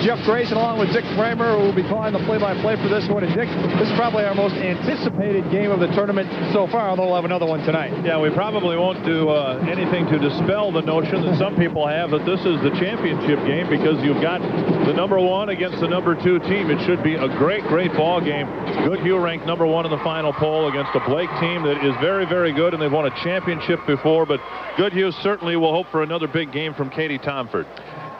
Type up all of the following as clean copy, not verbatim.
Jeff Grayson along with Dick Bremer, who will be calling the play-by-play for this one. And Dick, this is probably our most anticipated game of the tournament so far, although we'll have another one tonight. Yeah, we probably won't do anything to dispel the notion that some people have that this is the championship game, because you've got the #1 against the #2 team. It should be a great, great ball game. Goodhue ranked #1 in the final poll against a Blake team that is very, very good, and they've won a championship before. But Goodhue certainly will hope for another big game from Katie Thomforde.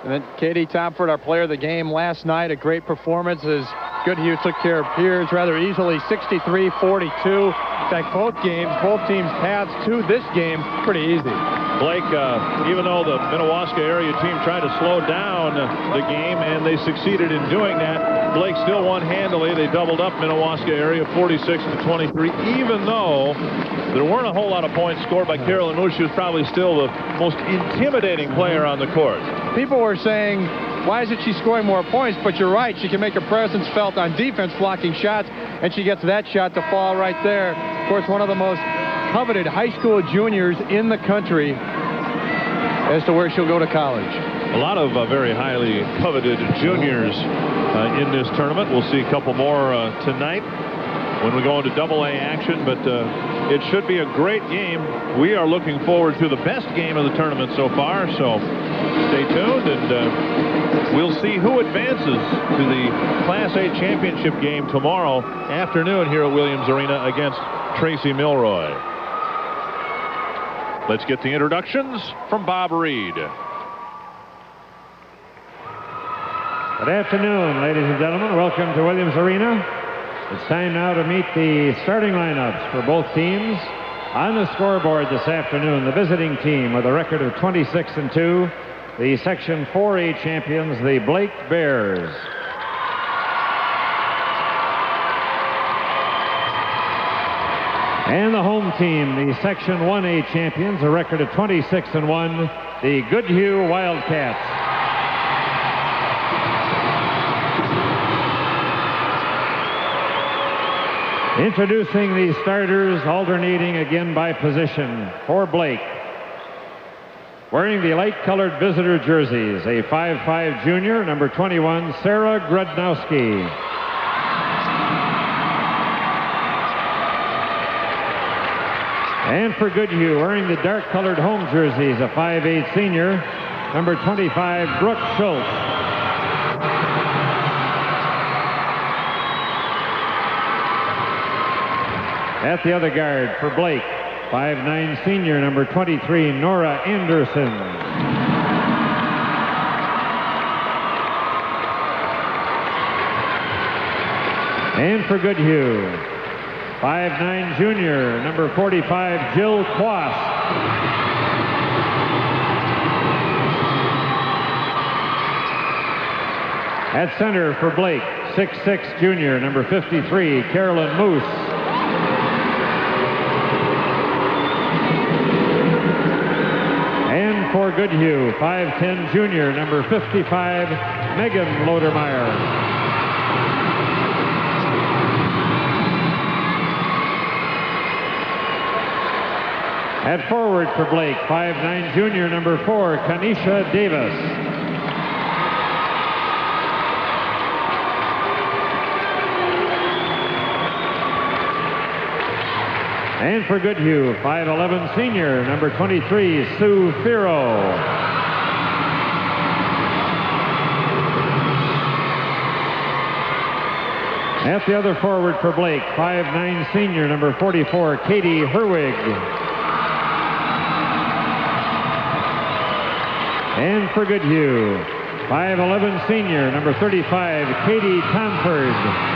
And then Katie Thomforde, our player of the game last night, a great performance as Goodhue took care of Piers rather easily, 63-42. In fact, both teams' paths to this game pretty easy. Blake, even though the Minnewaska area team tried to slow down the game, and they succeeded in doing that, Blake still won handily. They doubled up Minnewaska area 46-23, even though there weren't a whole lot of points scored by Carolyn Moos. She was probably still the most intimidating player on the court. People were saying, why isn't she scoring more points? But you're right, she can make her presence felt on defense, blocking shots, and she gets that shot to fall right there. Of course, one of the most coveted high school juniors in the country as to where she'll go to college. A lot of very highly coveted juniors in this tournament. We'll see a couple more tonight when we go into AA action, but it should be a great game. We are looking forward to the best game of the tournament so far, so stay tuned, and we'll see who advances to the Class A championship game tomorrow afternoon here at Williams Arena against Tracy Milroy. Let's get the introductions from Bob Reed. Good afternoon, ladies and gentlemen. Welcome to Williams Arena. It's time now to meet the starting lineups for both teams. On the scoreboard this afternoon, the visiting team with a record of 26-2, the Section 4A champions, the Blake Bears. And the home team, the Section 1A champions, a record of 26-1, the Goodhue Wildcats. Introducing the starters, alternating again by position. For Blake, wearing the light-colored visitor jerseys, a 5'5" junior, number 21, Sarah Grudnowski. And for Goodhue, wearing the dark-colored home jerseys, a 5'8" senior, number 25, Brooke Schultz. At the other guard for Blake, 5'9" senior, number 23, Nora Anderson. And for Goodhue, 5'9" junior, number 45, Jill Quast. At center for Blake, 6'6" junior, number 53, Carolyn Moos. For Goodhue, 5'10" junior, number 55, Megan Lodermeyer. At forward for Blake, 5'9" junior, number 4, Kinesha Davis. And for Goodhue, 5'11" senior, number 23, Sue Fiero. At the other forward for Blake, 5'9" senior, number 44, Katie Herwig. And for Goodhue, 5'11" senior, number 35, Katie Thomforde.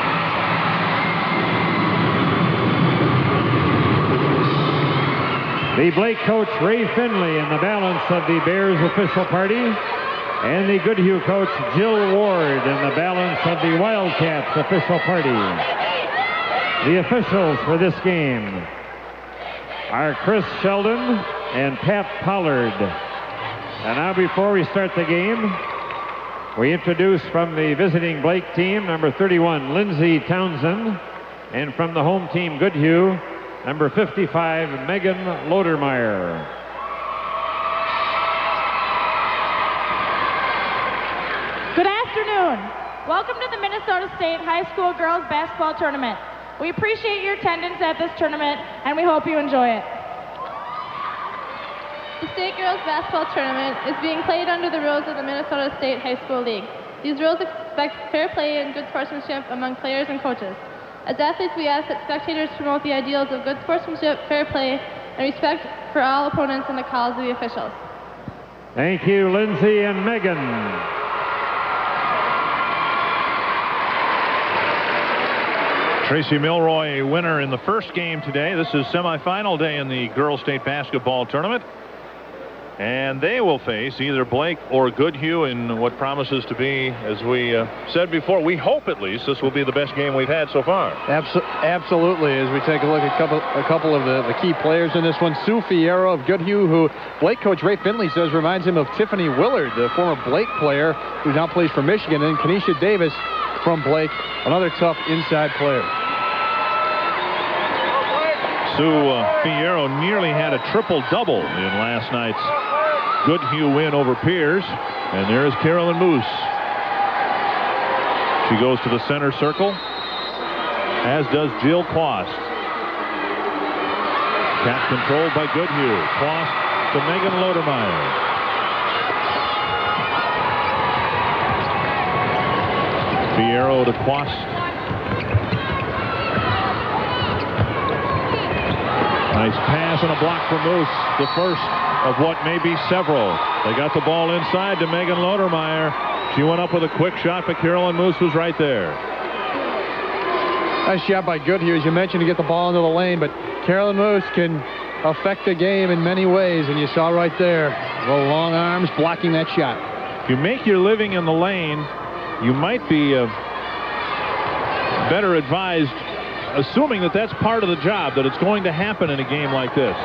The Blake coach, Ray Finley, in the balance of the Bears official party, and the Goodhue coach, Jill Ward, in the balance of the Wildcats official party. The officials for this game are Chris Sheldon and Pat Pollard. And now, before we start the game, we introduce from the visiting Blake team, number 31, Lindsay Townsend, and from the home team, Goodhue, number 55, Megan Lodermeyer. Good afternoon. afternoon. Welcome to the Minnesota State High School Girls Basketball Tournament. We appreciate your attendance at this tournament, and we hope you enjoy it. The State Girls Basketball Tournament is being played under the rules of the Minnesota State High School League. These rules expect fair play and good sportsmanship among players and coaches. As athletes, we ask that spectators promote the ideals of good sportsmanship, fair play, and respect for all opponents and the calls of the officials. Thank you, Lindsay and Megan. Tracy Milroy, winner in the first game today. This is semifinal day in the Girls State Basketball Tournament. And they will face either Blake or Goodhue in what promises to be, as we said before, we hope at least this will be the best game we've had so far. Absolutely. As we take a look at a couple of the key players in this one, Sue Fiero of Goodhue, who Blake coach Ray Finley says reminds him of Tiffany Willard, the former Blake player who now plays for Michigan, and Kinesha Davis from Blake, another tough inside player. Sue Fiero nearly had a triple-double in last night's Goodhue win over Piers. And there is Carolyn Moos. She goes to the center circle, as does Jill Quast. Cap controlled by Goodhue. Quast to Megan Lodermeyer. Fiero to Quast. Nice pass and a block from Moos. The first of what may be several. They got the ball inside to Megan Lodermeyer. She went up with a quick shot, but Carolyn Moos was right there. Nice shot by Goodhue, as you mentioned, to get the ball into the lane, but Carolyn Moos can affect the game in many ways, and you saw right there the long arms blocking that shot. If you make your living in the lane, you might be better advised, assuming that that's part of the job, that it's going to happen in a game like this.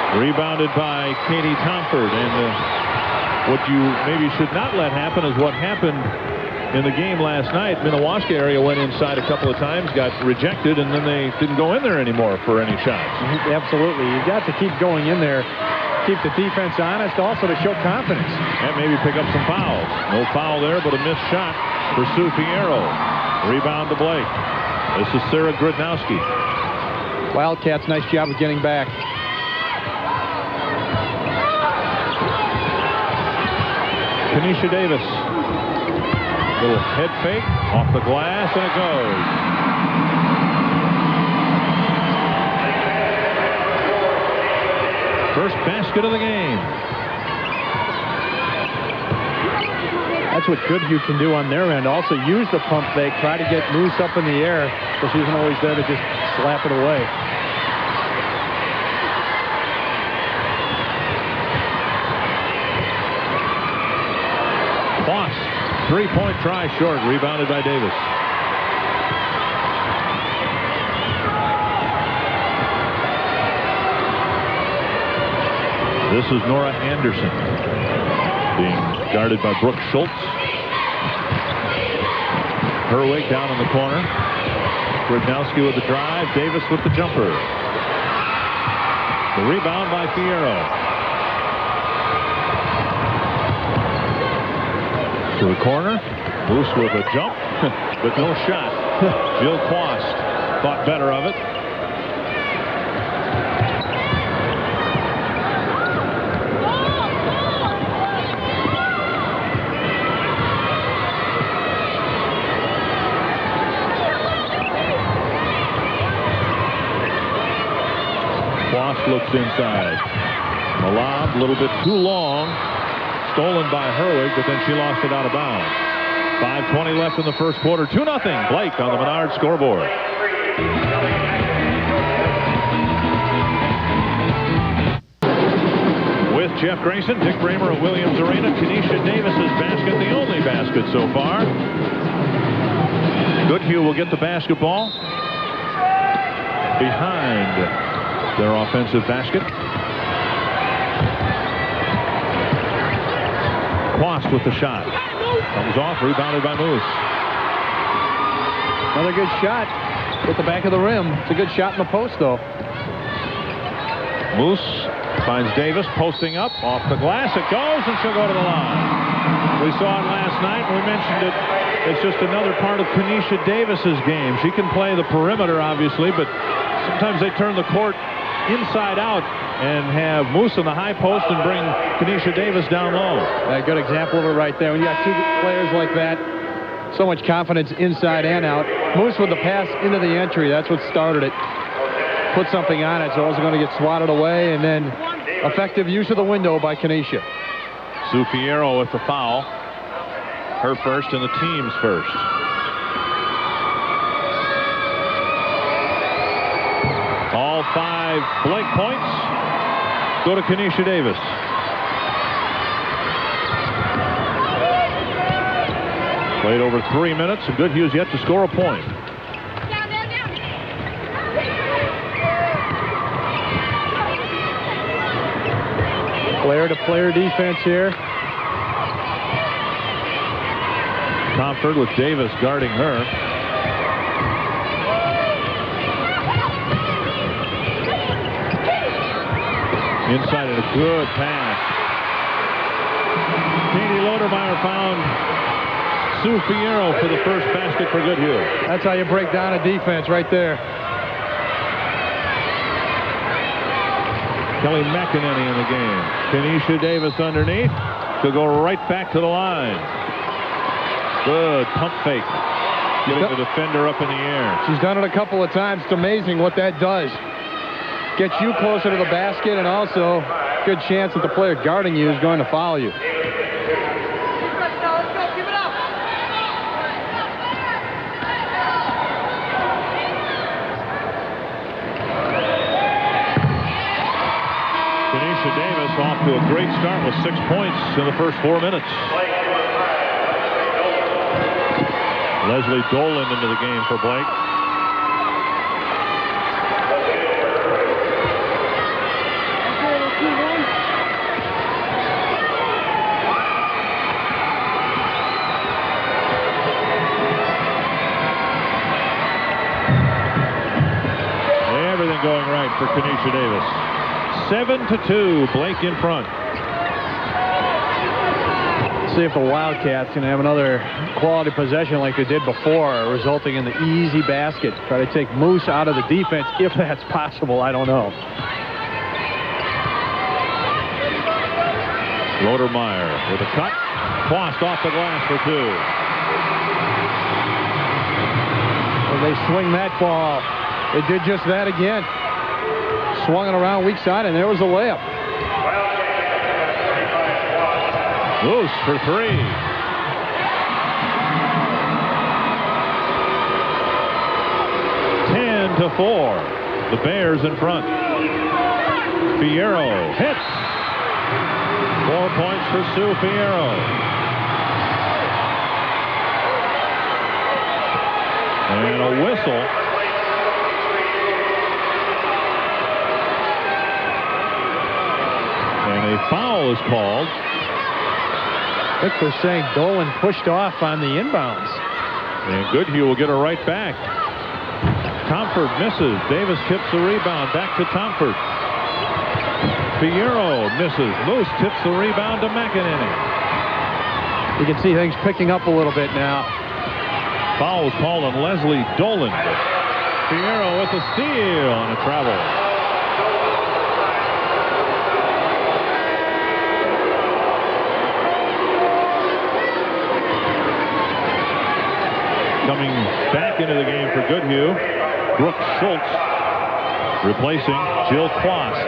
Rebounded by Katie Thomforde, and what you maybe should not let happen is what happened in the game last night. Minnewaska area went inside a couple of times, got rejected, and then they didn't go in there anymore for any shots. Absolutely. You got to keep going in there, keep the defense honest, also to show confidence. And maybe pick up some fouls. No foul there, but a missed shot for Sue Fiero. Rebound to Blake. This is Sarah Grudnowski. Wildcats, nice job of getting back. Kinesha Davis. Little head fake off the glass, and it goes. First basket of the game. That's what Goodhue can do on their end. Also use the pump fake, try to get Moos up in the air, but she isn't always there to just slap it away. Quast, three-point try short, rebounded by Davis. This is Nora Anderson being guarded by Brooke Schultz. Herwig down in the corner. Grudnowski with the drive. Davis with the jumper. The rebound by Fiero. To the corner. Moos with a jump, but no shot. Jill Quast thought better of it. Looks inside. Malab, a little bit too long. Stolen by Herwig, but then she lost it out of bounds. 5:20 left in the first quarter. 2-0. Blake on the Menard scoreboard. With Jeff Grayson, Dick Bremer of Williams Arena, Kinesha Davis's basket, the only basket so far. Goodhue will get the basketball behind their offensive basket. Quast with the shot. Comes off, rebounded by Moos. Another good shot with the back of the rim. It's a good shot in the post, though. Moos finds Davis posting up off the glass. It goes, and she'll go to the line. We saw it last night, and we mentioned it. It's just another part of Kinesha Davis's game. She can play the perimeter, obviously, but sometimes they turn the court inside out and have Moos in the high post and bring Kinesha Davis down low. A good example of it right there. When you got two players like that, so much confidence inside and out. Moos with the pass into the entry. That's what started it. Put something on it, so it wasn't going to get swatted away, and then effective use of the window by Kinesha. Sue Fiero with the foul. Her first and the team's first. All 5 Blake points go to Kinesha Davis. Played over 3 minutes, and Goodhue's yet to score a point. Player-to-player defense here. Thomforde with Davis guarding her. Inside and a good pass. Katie Lodermeyer found Sue Fiero for the first basket for Goodhue. That's how you break down a defense right there. Kelly McEnany in the game. Kinesha Davis underneath. She'll go right back to the line. Good pump fake. Getting the defender up in the air. She's done it a couple of times. It's amazing what that does. Gets you closer to the basket, and also good chance that the player guarding you is going to foul you. Kinesha Davis off to a great start with 6 points in the first 4 minutes. Leslie Dolan into the game for Blake. Everything going right for Kinesha Davis. 7-2, Blake in front. See if the Wildcats can have another quality possession like they did before, resulting in the easy basket. Try to take Moos out of the defense, if that's possible. I don't know. Lodermeyer with a cut. Quast off the glass for 2. Well, they swing that ball. They did just that again. Swung it around weak side, and there was a layup. Moos for 3. Ten to 4. The Bears in front. Fiero hits. 4 points for Sue Fiero. And a whistle. And a foul is called. I think they're saying Dolan pushed off on the inbounds. And Goodhue will get her right back. Thomforde misses. Davis tips the rebound. Back to Thomforde. Fiero misses. Moos tips the rebound to McEnany. You can see things picking up a little bit now. Foul was called on Leslie Dolan. Fiero with a steal on a travel. Coming back into the game for Goodhue, Brooke Schultz replacing Jill Quast.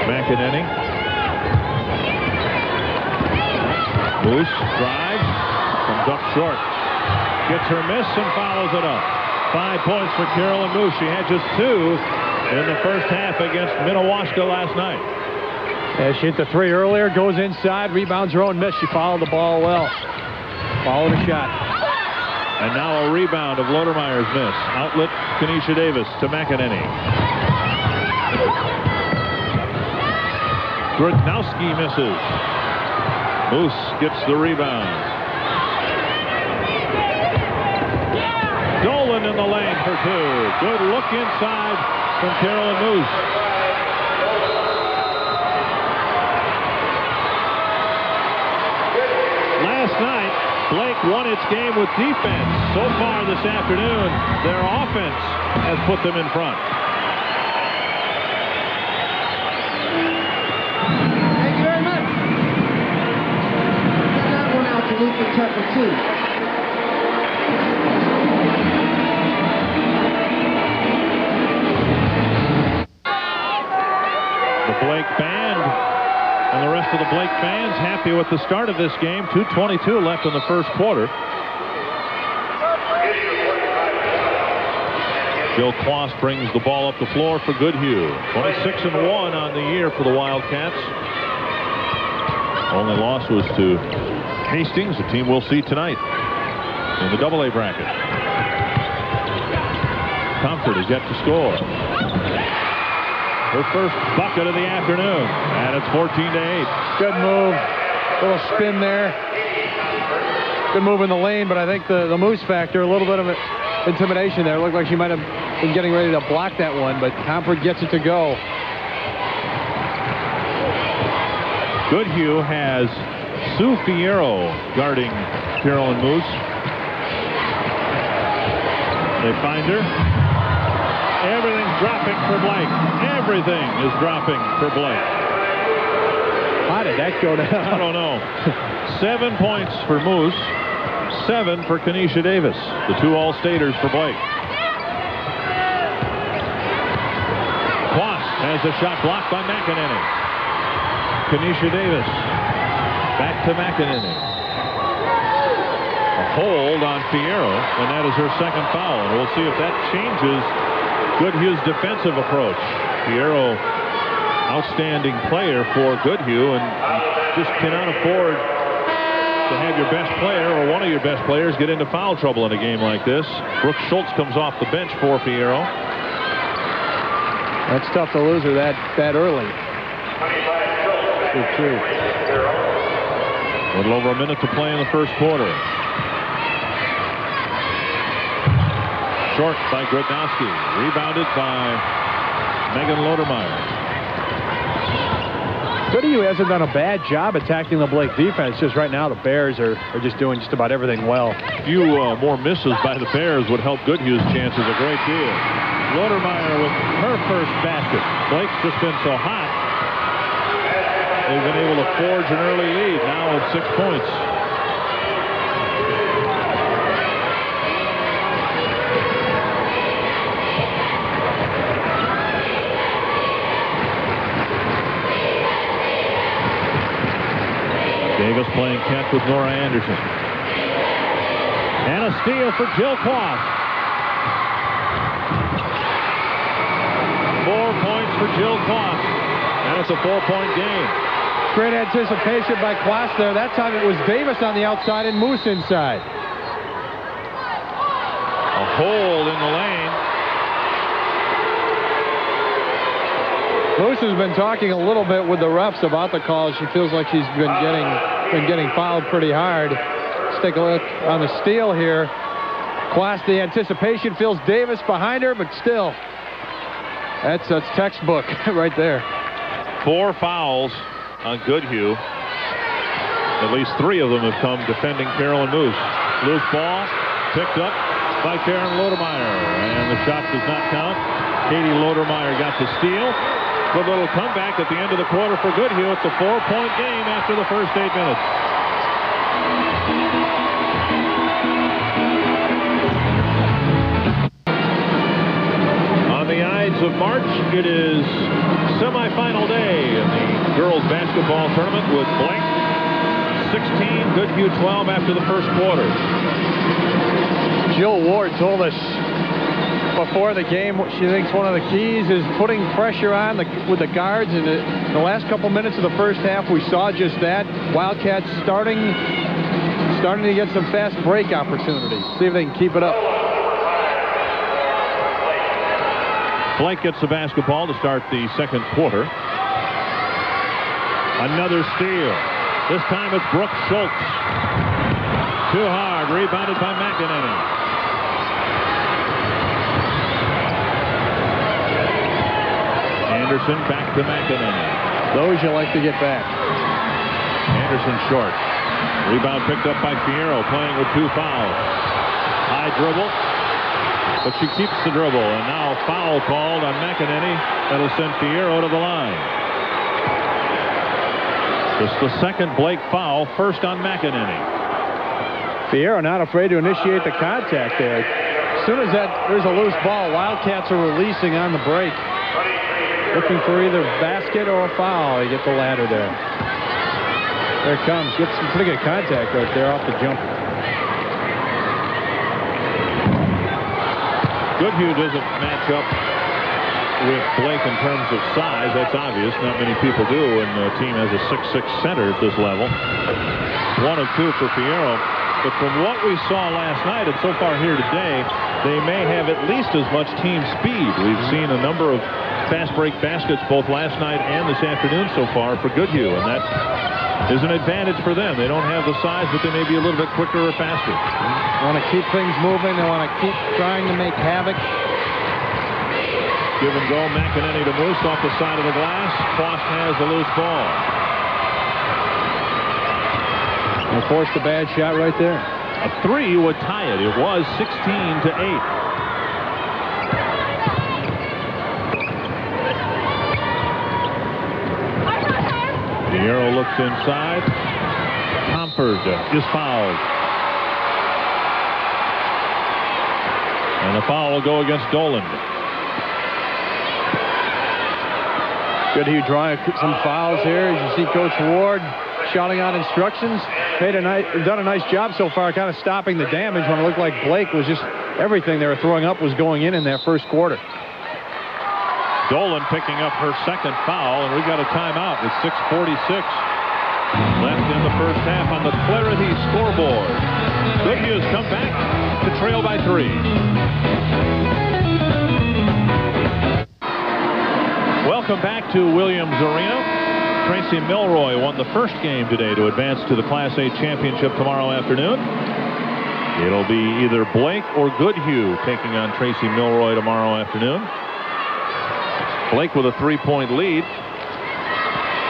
McEnany. Moos drives, comes up short. Gets her miss and follows it up. 5 points for Carolyn Moos. She had just 2 in the first half against Minnesota last night. Yeah, she hit the 3 earlier, goes inside, rebounds her own miss. She followed the ball well. Followed the shot. And now a rebound of Lodermeyer's miss. Outlet, Kinesha Davis to McEnany. Grodnowski misses. Moos gets the rebound. Dolan in the lane for 2. Good look inside from Carolyn Moos. State's game with defense. So far this afternoon, their offense has put them in front. Thank you very much. Send that one out to Luke and Tucker, too. The Blake Band and the rest of the Blake fans happy with the start of this game. 2:22 left in the first quarter. Jill Kloss brings the ball up the floor for Goodhue. 26-1 on the year for the Wildcats. Only loss was to Hastings, a team we'll see tonight in the AA bracket. Thomforde is yet to score. Her first bucket of the afternoon, and it's 14-8. Good move. Little spin there. Good move in the lane, but I think the Moos factor, a little bit of intimidation there. It looked like she might have been getting ready to block that one, but Thomforde gets it to go. Goodhue has Sue Fiero guarding Carolyn Moos. They find her. Everything's dropping for Blake. Everything is dropping for Blake. How did that go down? I don't know. 7 points for Moos. 7 for Kinesha Davis. The two All-Staters for Blake. Kloss has a shot blocked by McEnany. Kinesha Davis. Back to McEnany. A hold on Fiero, and that is her second foul. And we'll see if that changes Goodhue's defensive approach. Fiero, outstanding player for Goodhue, and just cannot afford to have your best player or one of your best players get into foul trouble in a game like this. Brooke Schultz comes off the bench for Fiero. That's tough to lose her that early. True. A little over a minute to play in the first quarter. Short by Grodnowski. Rebounded by Megan Lodermeyer. Goodhue hasn't done a bad job attacking the Blake defense. Just right now, the Bears are just doing just about everything well. A few more misses by the Bears would help Goodhue's chances a great deal. Lodermeyer with her first basket. Blake's just been so hot. They've been able to forge an early lead now with 6 points. Davis playing catch with Nora Anderson. And a steal for Jill Kloss. 4 points for Jill Kloss. And it's a 4-point game. Great anticipation by Kloss there. That time it was Davis on the outside and Moos inside. A hold in the lane. Moos has been talking a little bit with the refs about the calls. She feels like she's been getting fouled pretty hard. Let's take a look on the steal here. Kloss, the anticipation, feels Davis behind her, but still, that's textbook right there. 4 fouls on Goodhue. At least 3 of them have come defending Carolyn Moos. Loose ball picked up by Karen Lodermeyer, and the shot does not count. Katie Lodermeyer got the steal. Good little comeback at the end of the quarter for Goodhue. It's a 4-point game after the first 8 minutes. On the Ides of March, it is semifinal day in the girls basketball tournament with Blake 16, Goodhue 12 after the first quarter. Jill Ward told us before the game she thinks one of the keys is putting pressure on with the guards. And in the last couple minutes of the first half, we saw just that. Wildcats starting to get some fast break opportunities. See if they can keep it up. Blake gets the basketball to start the second quarter. Another steal. This time it's Brooke Schultz. Too hard. Rebounded by McEnany. Anderson back to McEnany. Those you like to get back. Anderson short. Rebound picked up by Fiero, playing with 2 fouls. High dribble, but she keeps the dribble, and now foul called on McEnany. That'll send Fiero to the line. Just the second Blake foul, first on McEnany. Fiero not afraid to initiate the contact there. As soon as there's a loose ball, Wildcats are releasing on the break. Looking for either basket or a foul. You get the ladder there. There it comes. Gets some pretty good contact right there off the jumper. Goodhue doesn't match up with Blake in terms of size. That's obvious. Not many people do, and the team has a 6'6" center at this level. 1 of 2 for Fiero. But from what we saw last night and so far here today, they may have at least as much team speed. We've seen a number of fast break baskets both last night and this afternoon so far for Goodhue, and that is an advantage for them. They don't have the size, but they may be a little bit quicker or faster. They want to keep things moving. They want to keep trying to make havoc. Give and go. McEnany to Moos off the side of the glass. Quast has the loose ball. They forced a bad shot right there. A 3 would tie it. It was 16-8. Fiero looks inside. Thomforde is fouled. And the foul will go against Dolan. Goodhue drawing some fouls here. As you see Coach Ward shouting out instructions. Done a nice job so far kind of stopping the damage when it looked like Blake was just everything they were throwing up was going in that first quarter. Dolan picking up her second foul, and we've got a timeout with 6:46 left in the first half on the Clarity scoreboard. Goodhue has come back to trail by 3. Welcome back to Williams Arena. Tracy Milroy won the first game today to advance to the Class A championship tomorrow afternoon. It'll be either Blake or Goodhue taking on Tracy Milroy tomorrow afternoon. Blake with a 3-point lead.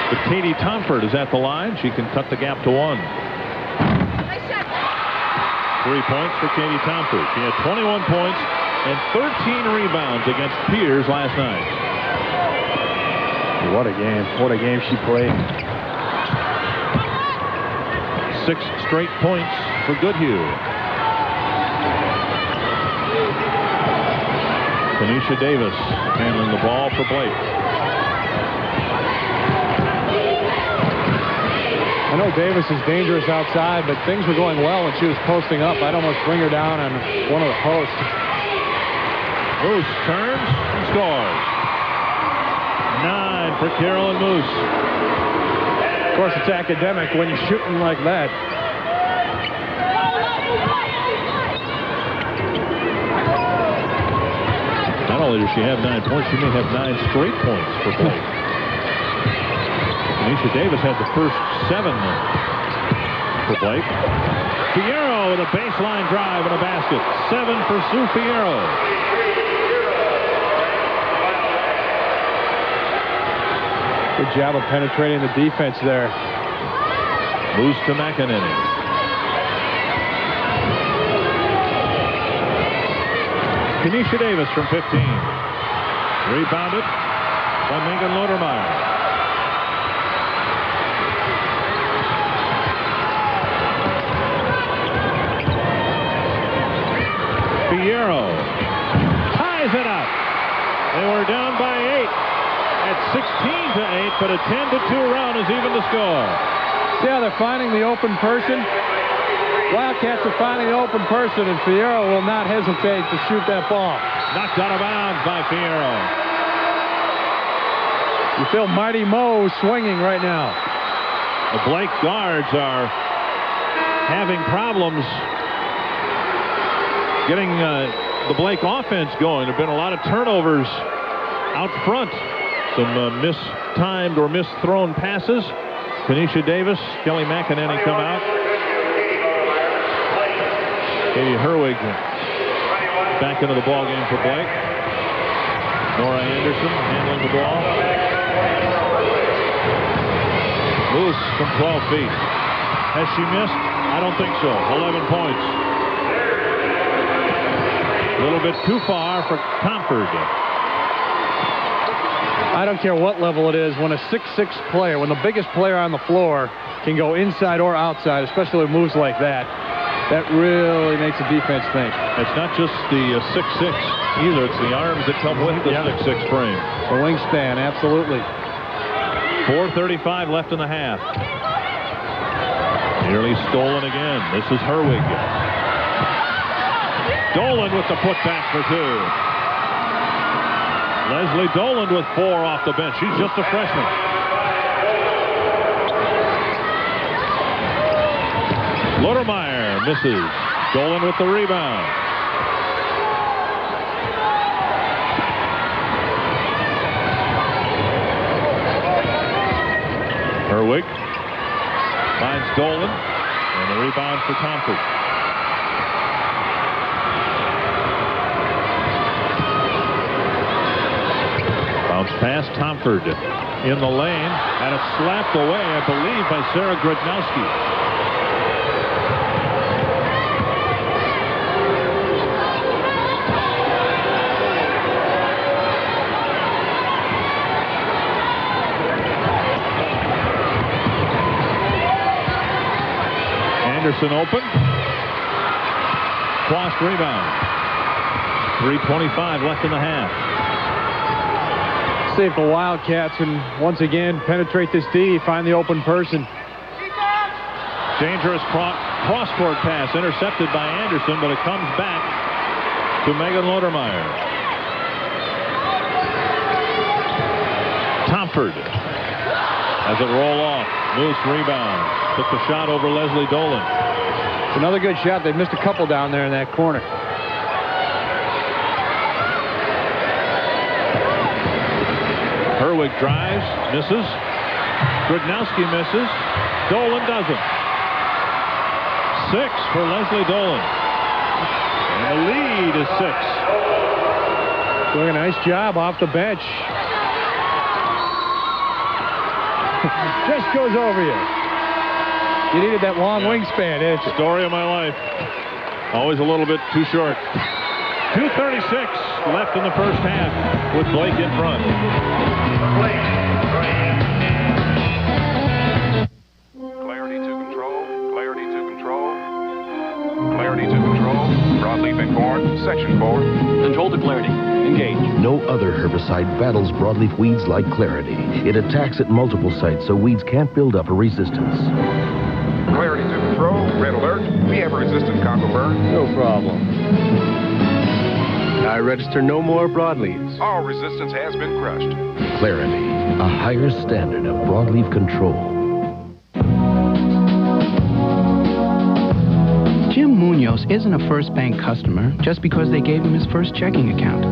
But Katie Thomforde is at the line. She can cut the gap to 1. 3 points for Katie Thomforde. She had 21 points and 13 rebounds against Piers last night. What a game. What a game she played. 6 straight points for Goodhue. Kinesha Davis handling the ball for Blake. I know Davis is dangerous outside, but things were going well when she was posting up. I'd almost bring her down on one of the posts. Moos turns and scores. 9 for Carolyn Moos. Of course, it's academic when you're shooting like that. Not only does she have 9 points, she may have 9 straight points for Blake. Kinesha Davis had the first 7 for Blake. Fiero with a baseline drive and a basket. 7 for Sue Fiero. Good job of penetrating the defense there. Moves to McEnany. Kinesha Davis from 15. Rebounded by Megan Lodermeyer. Fiero ties it up. They were down by 8 at 16-8, but a 10-2 run is even the score. See how they're finding the open person? Wildcats are finding the open person, and Fiero will not hesitate to shoot that ball. Knocked out of bounds by Fiero. You feel Mighty Mo swinging right now. The Blake guards are having problems getting the Blake offense going. There have been a lot of turnovers out front. Some mistimed or misthrown passes. Kinesha Davis, Kelly McEnany come out. Katie Herwig back into the ball game for Blake. Nora Anderson handling the ball. Moos from 12 feet. Has she missed? I don't think so. 11 points. A little bit too far for Thomforde. I don't care what level it is. When a 6'6" player, when the biggest player on the floor can go inside or outside, especially with moves like that, that really makes the defense think. It's not just the 6'6" either. It's the arms that come with the 6'6" frame. The wingspan, absolutely. 4:35 left in the half. Nearly stolen again. This is Herwig. Dolan with the putback for 2. Leslie Dolan with 4 off the bench. She's just a freshman. Luttermeyer misses. Dolan with the rebound. Herwig finds Dolan, and the rebound for Thomforde. Bounce pass, Thomforde in the lane, and it's slapped away, I believe, by Sarah Grodnowski. Anderson open. Cross rebound. 3:25 left in the half. See if the Wildcats can once again penetrate this D, find the open person. Dangerous cross-court pass intercepted by Anderson, but it comes back to Megan Luttermeyer. Thomforde has it roll off. Moos rebound. Took the shot over Leslie Dolan. It's another good shot. They've missed a couple down there in that corner. Herwig drives, misses. Grodnowski misses. Dolan doesn't. 6 for Leslie Dolan. And the lead is 6. Doing a nice job off the bench. Just goes over you. You needed that long wingspan, didn't you? Story of my life. Always a little bit too short. 2:36 left in the first half with Blake in front. Clarity to control. Clarity to control. Clarity to control. Broadleaf and corn. Section 4. Control to clarity. Engage. No other herbicide battles broadleaf weeds like Clarity. It attacks at multiple sites so weeds can't build up a resistance. Clarity to control. Red alert. We have a resistant Congo burn. No problem. I register no more broadleaves. All resistance has been crushed. Clarity, a higher standard of broadleaf control. Jim Munoz isn't a First Bank customer just because they gave him his first checking account,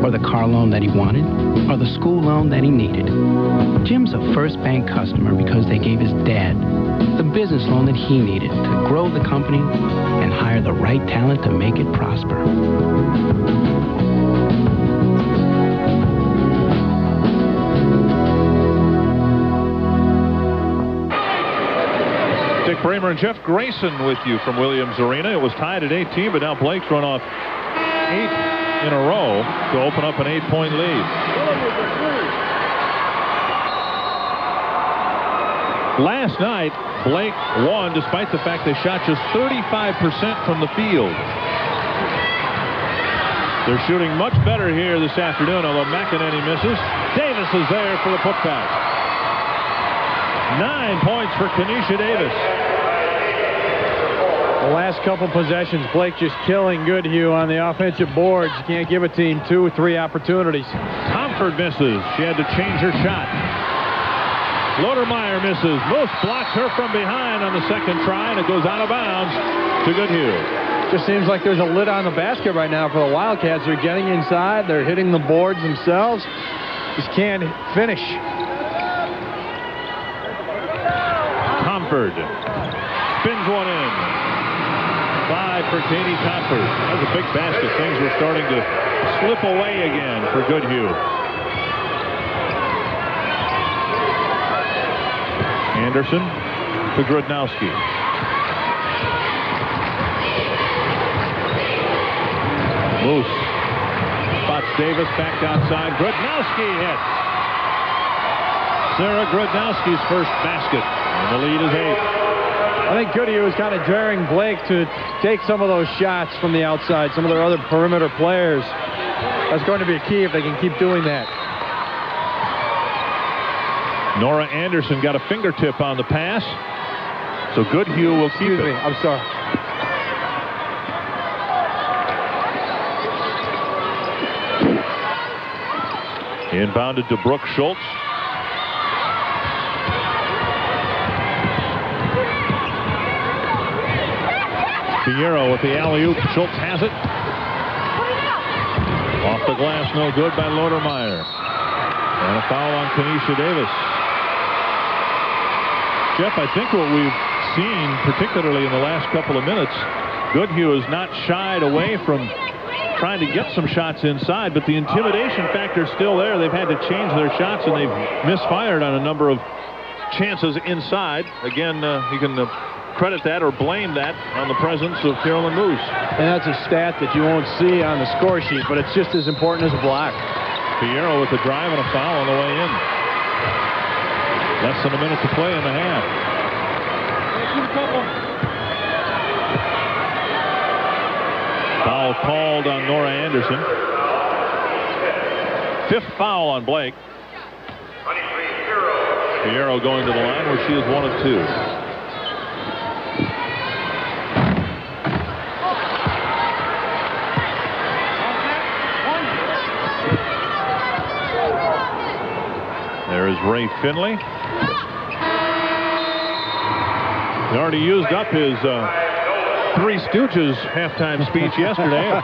or the car loan that he wanted, or the school loan that he needed. Jim's a First Bank customer because they gave his dad the business loan that he needed to grow the company and hire the right talent to make it prosper. Dick Bremer and Jeff Grayson with you from Williams Arena. It was tied at 18, but now Blake's run off 8 in a row to open up an 8-point lead. Last night, Blake won despite the fact they shot just 35% from the field. They're shooting much better here this afternoon, although McEnany misses. Davis is there for the putback. 9 points for Kinesha Davis. The last couple possessions, Blake just killing Goodhue on the offensive boards. You can't give a team 2 or 3 opportunities. Thomforde misses. She had to change her shot. Luttermeyer misses. Moos blocks her from behind on the second try, and it goes out of bounds to Goodhue. Just seems like there's a lid on the basket right now for the Wildcats. They're getting inside. They're hitting the boards themselves. Just can't finish. Thomforde spins one in. 5 for Katie Thomforde. That was a big basket. Things were starting to slip away again for Goodhue. Anderson to Grudnowski. Moos spots Davis back outside. Grudnowski hits. Sarah Grudnowski's first basket. And the lead is 8. I think Goodhue is kind of daring Blake to take some of those shots from the outside, some of their other perimeter players. That's going to be a key if they can keep doing that. Nora Anderson got a fingertip on the pass. So Goodhue will keep it. I'm sorry. Inbounded to Brooke Schultz. Fiero with the alley-oop. Schultz has it. Off the glass, no good by Lodermeyer. And a foul on Kinesha Davis. Jeff, I think what we've seen, particularly in the last couple of minutes, Goodhue has not shied away from trying to get some shots inside, but the intimidation factor is still there. They've had to change their shots, and they've misfired on a number of chances inside. Again, you can credit that or blame that on the presence of Carolyn Moos. And that's a stat that you won't see on the score sheet, but it's just as important as a block. Fiero with the drive and a foul on the way in. Less than a minute to play in the half. Foul called on Nora Anderson. 5th foul on Blake. Fiero going to the line where she is 1 of 2. There is Ray Finley. He already used up his Three Stooges halftime speech yesterday.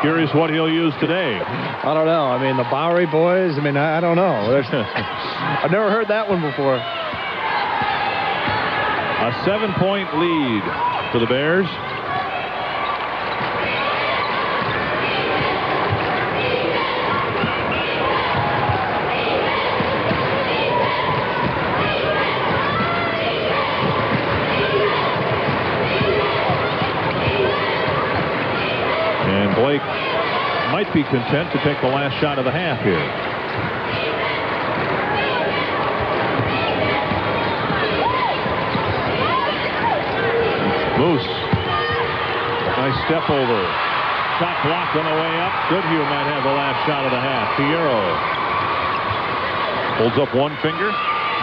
Curious what he'll use today. I don't know. I mean, the Bowery Boys, I mean, I don't know. I've never heard that one before. A 7-point lead for the Bears. Blake might be content to take the last shot of the half here. Moos. Nice step over. Shot blocked on the way up. Goodhue might have the last shot of the half. Fiero holds up one finger.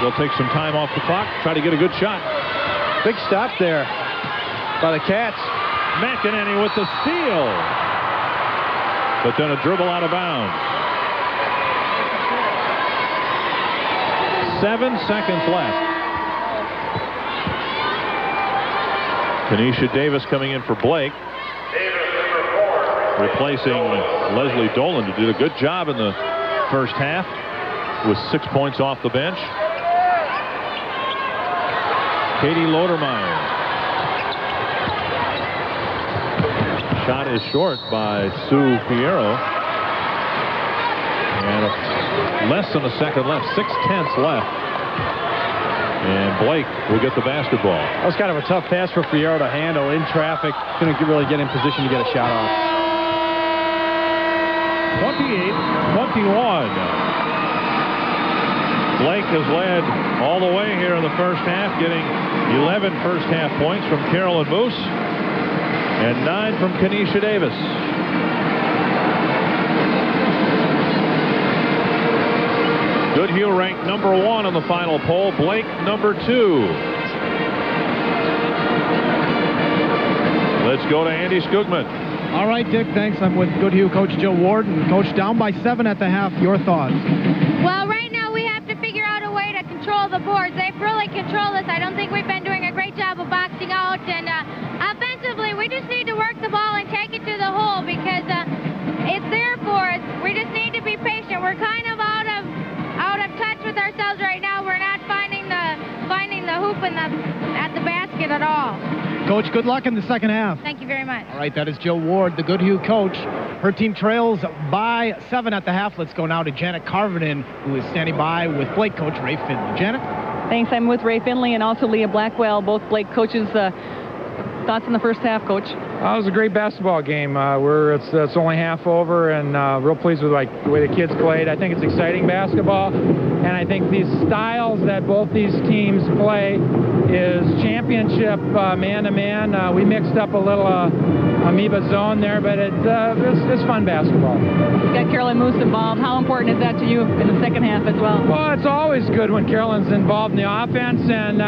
They'll take some time off the clock. Try to get a good shot. Big stop there by the Cats. McEnany with the steal. But then a dribble out of bounds. 7 seconds left. Kinesha Davis coming in for Blake. Replacing Leslie Dolan, who did a good job in the first half with 6 points off the bench. Katie Lodermeyer. Shot is short by Sue Fiero. And less than a second left. 6/10 left. And Blake will get the basketball. That was kind of a tough pass for Fiero to handle in traffic. Couldn't really get in position to get a shot off. 28-21. Blake has led all the way here in the first half, getting 11 first half points from Carolyn Moos. And 9 from Kinesha Davis. Goodhue ranked number 1 on the final poll. Blake number 2. Let's go to Andy Skugman. All right, Dick, thanks. I'm with Goodhue coach Jill Ward. And coach, down by 7 at the half. Your thoughts? Well, right now we have to figure out a way to control the boards. They've really controlled us. I don't think we've been doing a great job of boxing out. And offensively, we just need to work the ball and take it to the hole because it's there for us. We just need to be patient. We're kind of out of touch with ourselves right now. We're not finding the hoop at the basket at all. Coach, good luck in the second half. Thank you very much. All right, that is Jill Ward, the Goodhue coach. Her team trails by 7 at the half. Let's go now to Janet Karvonen, who is standing by with Blake coach Ray Finley. Janet? Thanks. I'm with Ray Finley and also Leah Blackwell, both Blake coaches. Thoughts in the first half, Coach? It was a great basketball game. It's only half over, and real pleased with the way the kids played. I think it's exciting basketball, and I think these styles that both these teams play is championship man-to-man. We mixed up a little amoeba zone there, but it's fun basketball. You got Carolyn Moos involved. How important is that to you in the second half as well? Well, it's always good when Carolyn's involved in the offense, and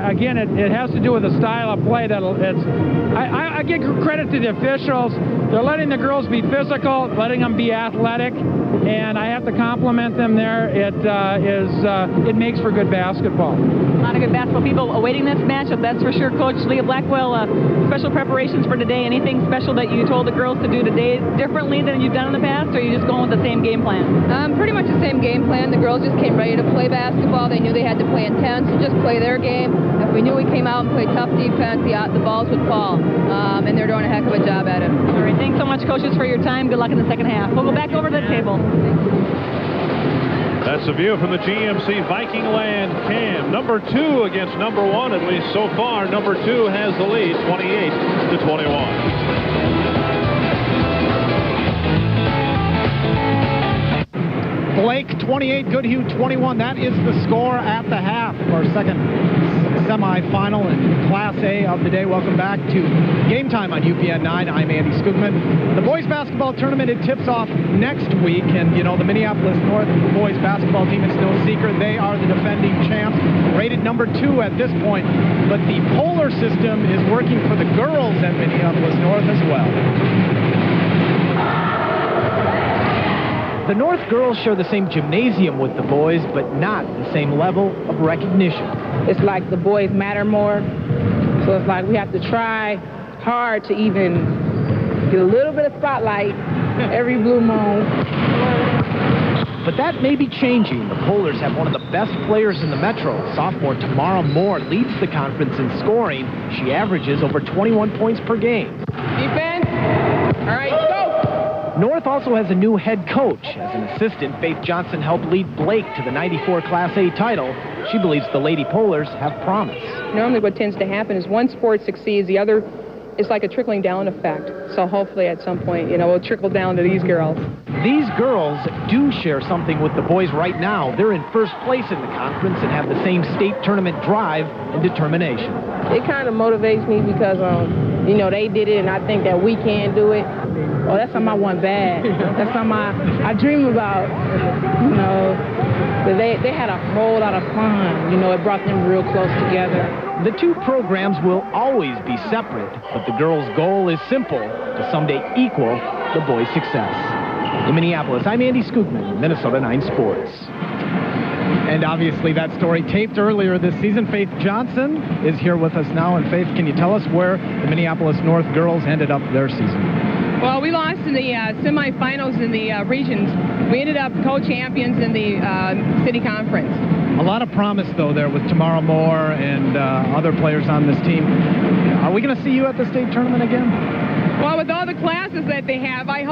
again, it has to do with the style of play. I give credit to the officials. They're letting the girls be physical, letting them be athletic, and I have to compliment them there. It makes for good basketball. A lot of good basketball people awaiting this matchup, that's for sure. Coach Leah Blackwell, special preparations for today. Anything special that you told the girls to do today differently than you've done in the past, or are you just going with the same game plan? Pretty much the same game plan. The girls just came ready to play basketball. They knew they had to play intense, just play their game. If we knew we came out and played tough defense, the balls would fall, and they're doing a heck of a job at it. All right, thanks so much, coaches, for your time. Good luck in the second half. We'll go back over to the table. That's a view from the GMC Viking Land Cam. Number 2 against number 1, at least so far. Number 2 has the lead, 28-21. Blake 28, Goodhue 21. That is the score at the half of our second semifinal in Class A of the day. Welcome back to Game Time on UPN 9. I'm Andy Skugman. The boys basketball tournament, it tips off next week, and you know the Minneapolis North boys basketball team is no secret. They are the defending champs, rated number 2 at this point, but the polar system is working for the girls at Minneapolis North as well. The North girls share the same gymnasium with the boys, but not the same level of recognition. It's like the boys matter more, so it's like we have to try hard to even get a little bit of spotlight every blue moon. But that may be changing. The Polars have one of the best players in the Metro. Sophomore Tamara Moore leads the conference in scoring. She averages over 21 points per game. Defense. All right, go. North also has a new head coach. As an assistant, Faith Johnson helped lead Blake to the 94 Class A title. She believes the Lady Polars have promise. Normally what tends to happen is one sport succeeds, the other is like a trickling down effect. So hopefully at some point, you know, it'll trickle down to these girls. These girls do share something with the boys right now. They're in first place in the conference and have the same state tournament drive and determination. It kind of motivates me because, you know, they did it and I think that we can do it. Oh, that's something I want bad. That's something I dream about, you know. They had a whole lot of fun. You know, it brought them real close together. The two programs will always be separate, but the girls' goal is simple, to someday equal the boys' success. In Minneapolis, I'm Andy Skugman, Minnesota 9 Sports. And obviously that story taped earlier this season. Faith Johnson is here with us now. And Faith, can you tell us where the Minneapolis North girls ended up their season? Well, we lost in the semifinals in the regions. We ended up co-champions in the city conference. A lot of promise, though, there with Tamara Moore and other players on this team. Are we going to see you at the state tournament again? Well, with all the classes that they have, I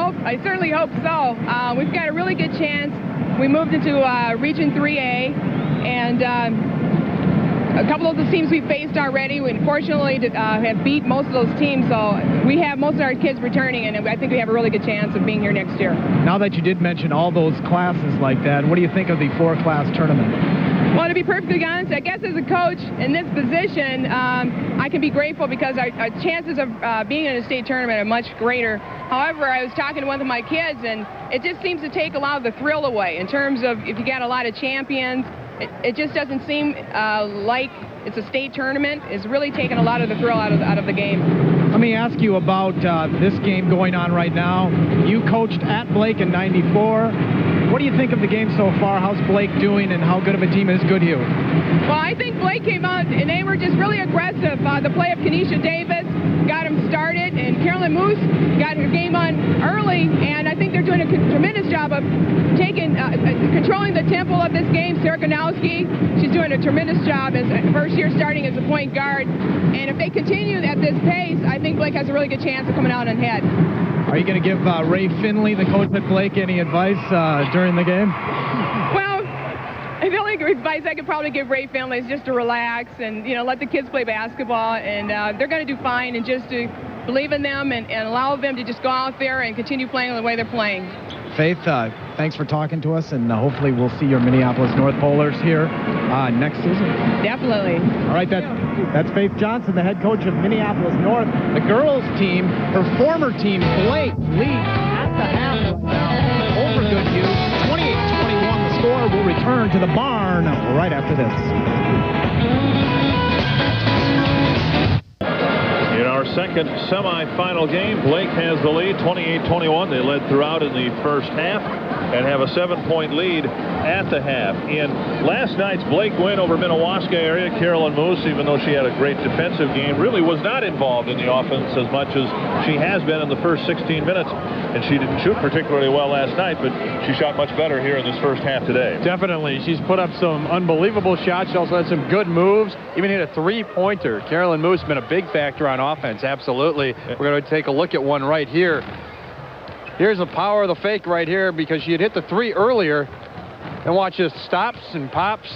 certainly hope so. We've got a really good chance. We moved into Region 3A, and a couple of the teams we faced already, we unfortunately have beat most of those teams, so we have most of our kids returning, and I think we have a really good chance of being here next year. Now that you did mention all those classes like that, what do you think of the 4-class tournament? Well, to be perfectly honest, I guess as a coach in this position, I can be grateful because our chances of being in a state tournament are much greater. However, I was talking to one of my kids, and it just seems to take a lot of the thrill away in terms of if you got a lot of champions. It just doesn't seem like it's a state tournament. It's really taken a lot of the thrill out of the game. Let me ask you about this game going on right now. You coached at Blake in '94. What do you think of the game so far? How's Blake doing, and how good of a team is Goodhue? Well, I think Blake came out, and they were just really aggressive. The play of Kinesha Davis got him started, and Carolyn Moos got her game on early, and I think they're doing a tremendous job of controlling the tempo of this game. Sarah Ganowski, she's doing a tremendous job as first year starting as a point guard, and if they continue at this pace, I think Blake has a really good chance of coming out ahead. Are you going to give Ray Finley, the coach at Blake, any advice during the game? Well, the only advice I could probably give Ray Finley is just to relax and, you know, let the kids play basketball, and they're going to do fine, and just to believe in them and allow them to just go out there and continue playing the way they're playing. Faith, thanks for talking to us, and hopefully we'll see your Minneapolis North Bowlers here next season. Definitely. All right, that's Faith Johnson, the head coach of Minneapolis North. The girls team, her former team, Blake, leads at the half over Goodhue, 28-21. The score will return to the barn right after this. In our second semifinal game, Blake has the lead, 28-21. They led throughout in the first half and have a 7-point lead at the half. In last night's Blake win over Minnewaska area, Carolyn Moos, even though she had a great defensive game, really was not involved in the offense as much as she has been in the first 16 minutes. And she didn't shoot particularly well last night, but she shot much better here in this first half today. Definitely. She's put up some unbelievable shots. She also had some good moves, even hit a three-pointer. Carolyn Moos has been a big factor on offense, absolutely. We're going to take a look at one right here. Here's the power of the fake right here, because she had hit the three earlier. And watch this, stops and pops,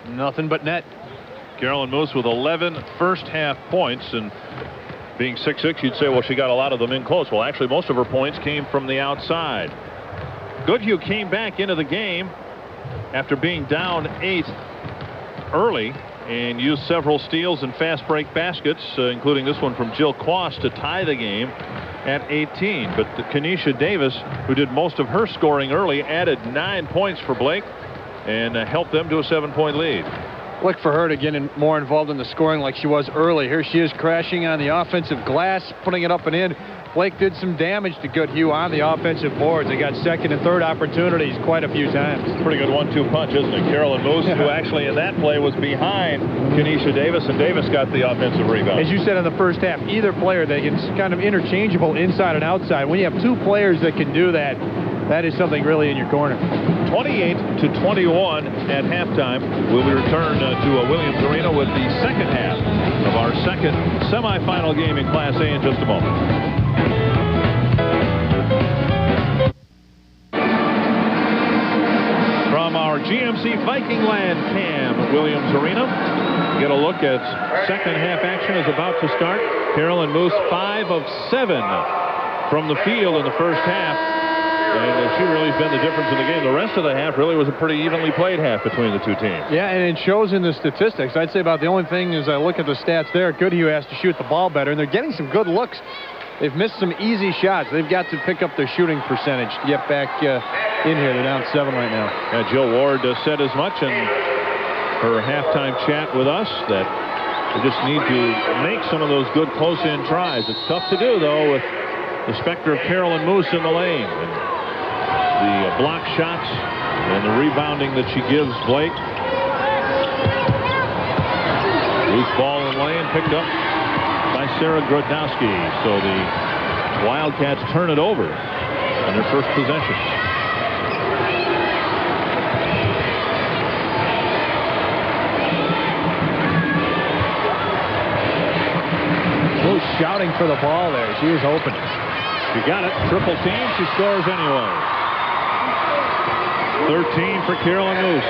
nothing but net. Carolyn Moos with 11 first-half points, and being 6'6", you'd say, well, she got a lot of them in close. Well, actually, most of her points came from the outside. Goodhue came back into the game after being down 8 early and used several steals and fast break baskets, including this one from Jill Quast to tie the game at 18. But Kinesha Davis, who did most of her scoring early, added 9 points for Blake and helped them to a 7-point lead. Look for her to get more involved in the scoring like she was early. Here she is crashing on the offensive glass, putting it up and in. Blake did some damage to Goodhue on the offensive boards. They got second and third opportunities quite a few times. Pretty good 1-2 punch, isn't it? Carolyn Moos, who actually in that play was behind Kinesha Davis, and Davis got the offensive rebound. As you said in the first half, either player, they can kind of interchangeable inside and outside. When you have two players that can do that, that is something really in your corner. 28-21 at halftime. We'll be returned to Williams Arena with the second half of our second semifinal game in Class A in just a moment. From our GMC Viking Land cam at Williams Arena, get a look at second half action is about to start. Carolyn Moos 5 of 7 from the field in the first half. And she really has been the difference in the game. The rest of the half really was a pretty evenly played half between the two teams. Yeah, and it shows in the statistics. I'd say about the only thing is I look at the stats there, Goodhue has to shoot the ball better, and they're getting some good looks. They've missed some easy shots. They've got to pick up their shooting percentage to get back in here. They're down 7 right now. Yeah, Jill Ward said as much in her halftime chat with us that they just need to make some of those good close-in tries. It's tough to do, though, with the specter of Carolyn Moos in the lane. The block shots and the rebounding that she gives Blake. Loose ball in lane picked up by Sarah Grodowski. So the Wildcats turn it over on their first possession. Moos shouting for the ball there. She was open. She got it. Triple team. She scores anyway. 13 for Carolyn Moos.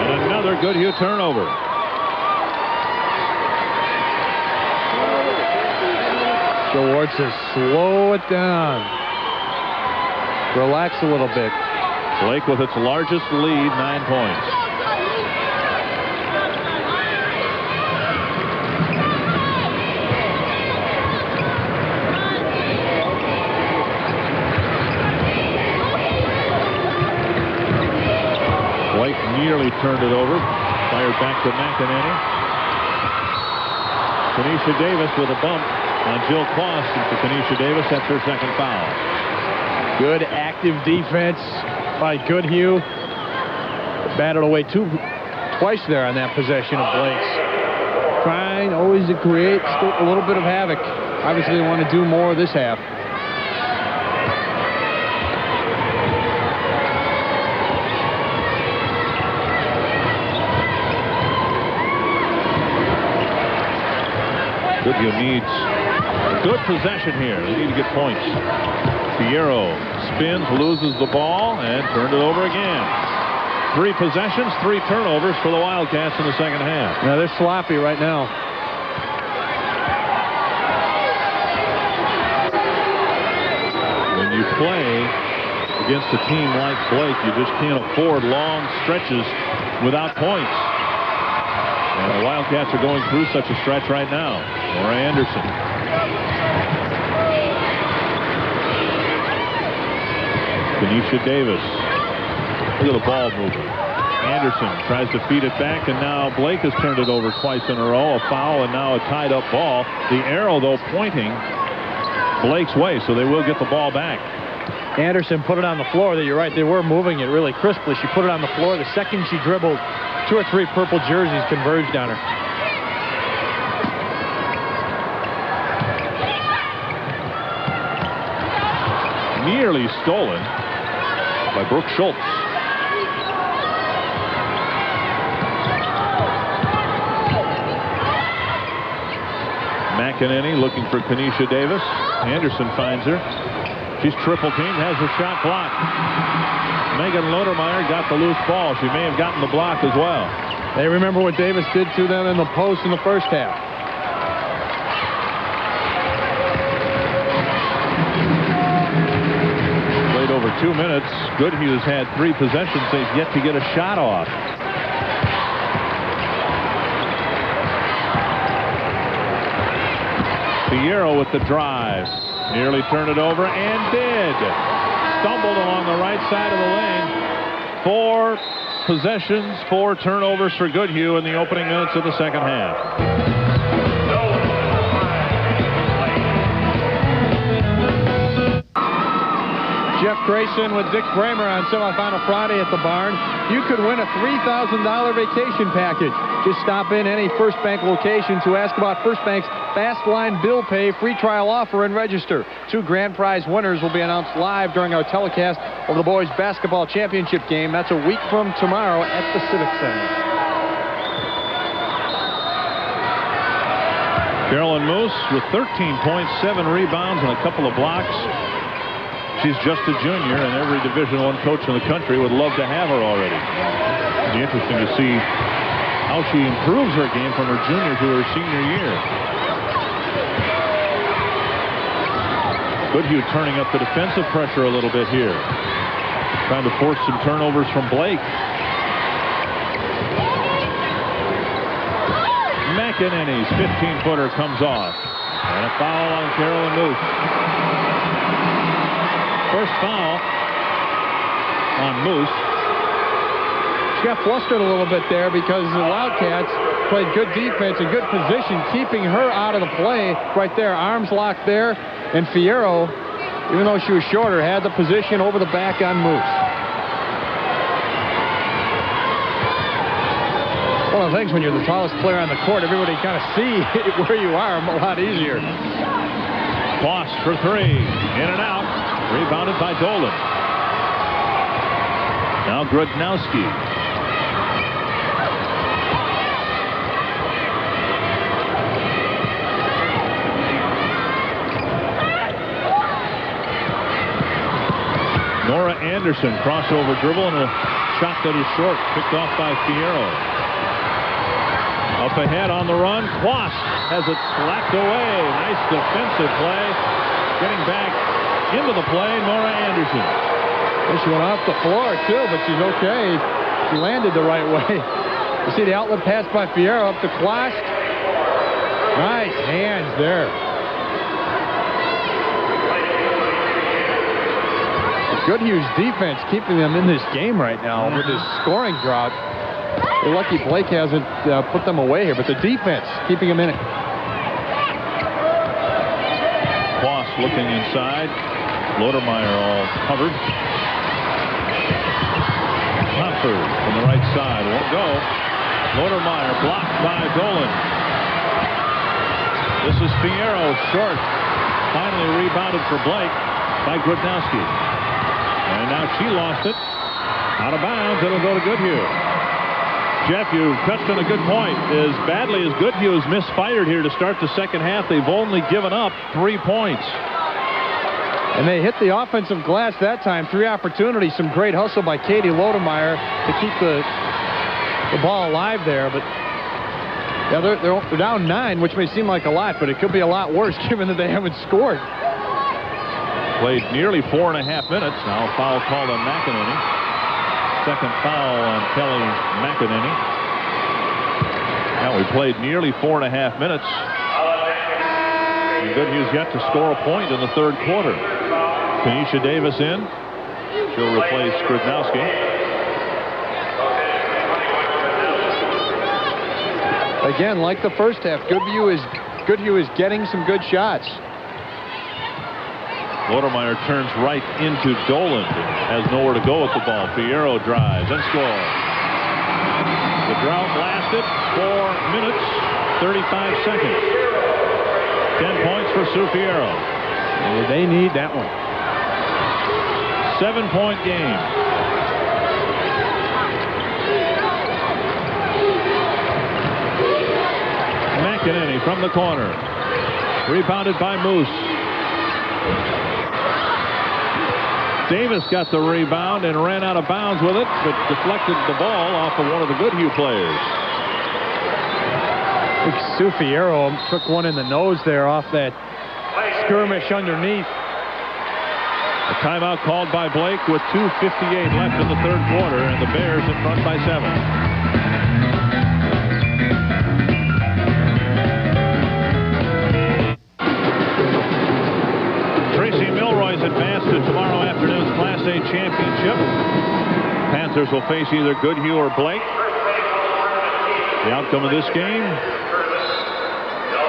And another Goodhue turnover. Joe Ward says, slow it down. Relax a little bit. Blake with its largest lead, 9 points. Blake nearly turned it over. Fired back to McEnany. Kinesha Davis with a bump on Jill Quast. And for Kinesha Davis, that's her second foul. Good active defense by Goodhue. Batted away twice there on that possession of Blake's. Trying always to create a little bit of havoc. Obviously they want to do more this half. Goodhue needs a good possession here. They need to get points. Fiero spins, loses the ball, and turned it over again. 3 possessions, 3 turnovers for the Wildcats in the second half. Yeah, they're sloppy right now. When you play against a team like Blake, you just can't afford long stretches without points. And the Wildcats are going through such a stretch right now. Nora Anderson. Kinesha Davis. Look at the ball movement. Anderson tries to feed it back, and now Blake has turned it over twice in a row. A foul and now a tied-up ball. The arrow, though, pointing Blake's way, so they will get the ball back. Anderson put it on the floor. You're right, they were moving it really crisply. She put it on the floor. The second she dribbled, 2 or 3 purple jerseys converged on her. Nearly stolen by Brooke Schultz. McEnany looking for Kinesha Davis. Anderson finds her. She's triple teamed, has her shot blocked. Megan Lodermeyer got the loose ball. She may have gotten the block as well. They remember what Davis did to them in the post in the first half. Played over 2 minutes. Goodhue's had 3 possessions. They've yet to get a shot off. Fiero with the drive. Nearly turned it over and did. Stumbled along the right side of the lane. 4 possessions, 4 turnovers for Goodhue in the opening minutes of the second half. Jeff Grayson with Dick Bremer on semifinal Friday at the barn. You could win a $3,000 vacation package. Just stop in any First Bank location to ask about First Bank's Fast Line Bill Pay free trial offer and register. 2 grand prize winners will be announced live during our telecast of the boys basketball championship game. That's a week from tomorrow at the Civic Center. Carolyn Moos with 13 points, 7 rebounds, and a couple of blocks. She's just a junior, and every Division I coach in the country would love to have her already. It'll be interesting to see how she improves her game from her junior to her senior year. Goodhue turning up the defensive pressure a little bit here. Trying to force some turnovers from Blake. McEnany's 15-footer comes off. And a foul on Carolyn Moos. First foul on Moos. She got flustered a little bit there because the Wildcats played good defense and good position, keeping her out of the play right there. Arms locked there, and Fiero, even though she was shorter, had the position over the back on Moos. One of the things when you're the tallest player on the court, everybody kind of see where you are a lot easier. Voss for 3, in and out. Rebounded by Dolan. Now Grudnowski. Nora Anderson, crossover dribble, and a shot that is short, picked off by Fiero. Up ahead on the run, Quast has it slapped away. Nice defensive play. Getting back into the play, Nora Anderson. Well, she went off the floor, too, but she's okay. She landed the right way. You see the outlet pass by Fiero up to Quast. Nice hands there. Goodhue's defense keeping them in this game right now with this scoring drought. They're lucky Blake hasn't put them away here, but the defense keeping them in it. Quast looking inside. Lodermeyer all covered. Thomforde from the right side. Won't go. Lodermeyer blocked by Dolan. This is Fiero short. Finally rebounded for Blake by Grudnowski. And now she lost it. Out of bounds. It'll go to Goodhue. Jeff, you touched on a good point. As badly as Goodhue has misfired here to start the second half, they've only given up 3 points. And they hit the offensive glass that time. 3 opportunities. Some great hustle by Katie Lodemeyer to keep the ball alive there. But yeah, they're down 9, which may seem like a lot, but it could be a lot worse given that they haven't scored. Played nearly 4.5 minutes. Now a foul called on McEnany. Second foul on Kelly McEnany. Now we played nearly 4.5 minutes. And Goodhue's yet to score a point in the third quarter. Kinesha Davis in. She'll replace Skridnowski. Again, like the first half, Goodhue is getting some good shots. Lodemeyer turns right into Dolan. Has nowhere to go with the ball. Fiero drives and scores. The drought lasted 4 minutes, 35 seconds. 10 points for Sue Fiero. They need that one. 7-point game. McEnany from the corner. Rebounded by Moos. Davis got the rebound and ran out of bounds with it, but deflected the ball off of one of the Goodhue players. Sue Fiero took one in the nose there off that skirmish underneath. A timeout called by Blake with 2:58 left in the third quarter, and the Bears in front by 7. Tracy Milroy's advanced to tomorrow afternoon's Class A championship. Panthers will face either Goodhue or Blake. The outcome of this game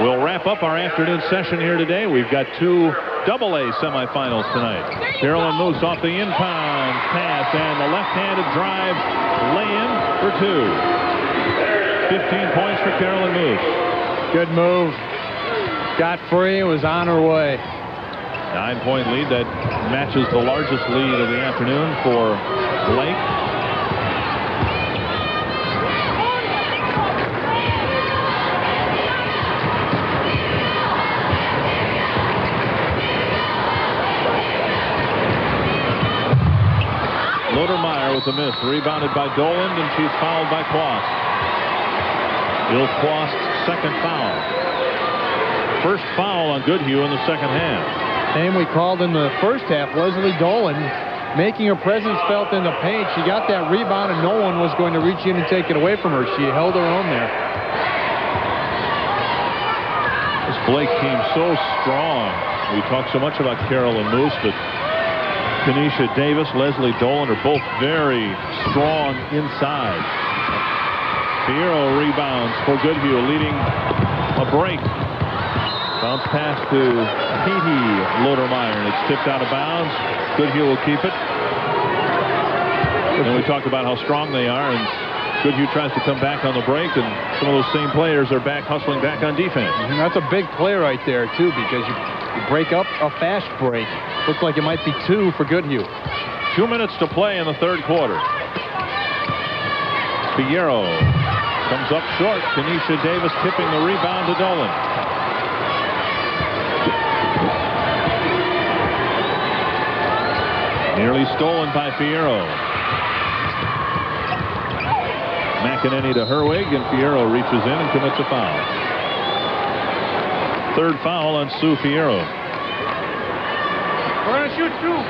will wrap up our afternoon session here today. We've got 2 AA semifinals tonight. Carolyn Moos off the inbound pass and the left-handed drive lay-in for 2. 15 points for Carolyn Moos. Good move. Got free. Was on her way. 9-point lead. That matches the largest lead of the afternoon for Blake. Lodemeyer with a miss. Rebounded by Dolan, and she's fouled by Quast. Bill Quast's second foul. First foul on Goodhue in the second half. Name we called in the first half, Leslie Dolan, making her presence felt in the paint. She got that rebound, and no one was going to reach in and take it away from her. She held her own there. This Blake team so strong. We talk so much about Carolyn Moos, but Kinesha Davis, Leslie Dolan are both very strong inside. Fiero rebounds for Goodhue, leading a break. Bounce pass to Katie Lodemeyer, and it's tipped out of bounds. Goodhue will keep it. And we talk about how strong they are, and Goodhue tries to come back on the break, and some of those same players are back hustling back on defense. And that's a big play right there, too, because you break up a fast break. Looks like it might be 2 for Goodhue. 2 minutes to play in the third quarter. Fiero comes up short. Kinesha Davis tipping the rebound to Dolan. Nearly stolen by Fiero. McEnany to Herwig, and Fiero reaches in and commits a foul. Third foul on Sue Fiero. We're going to shoot 2.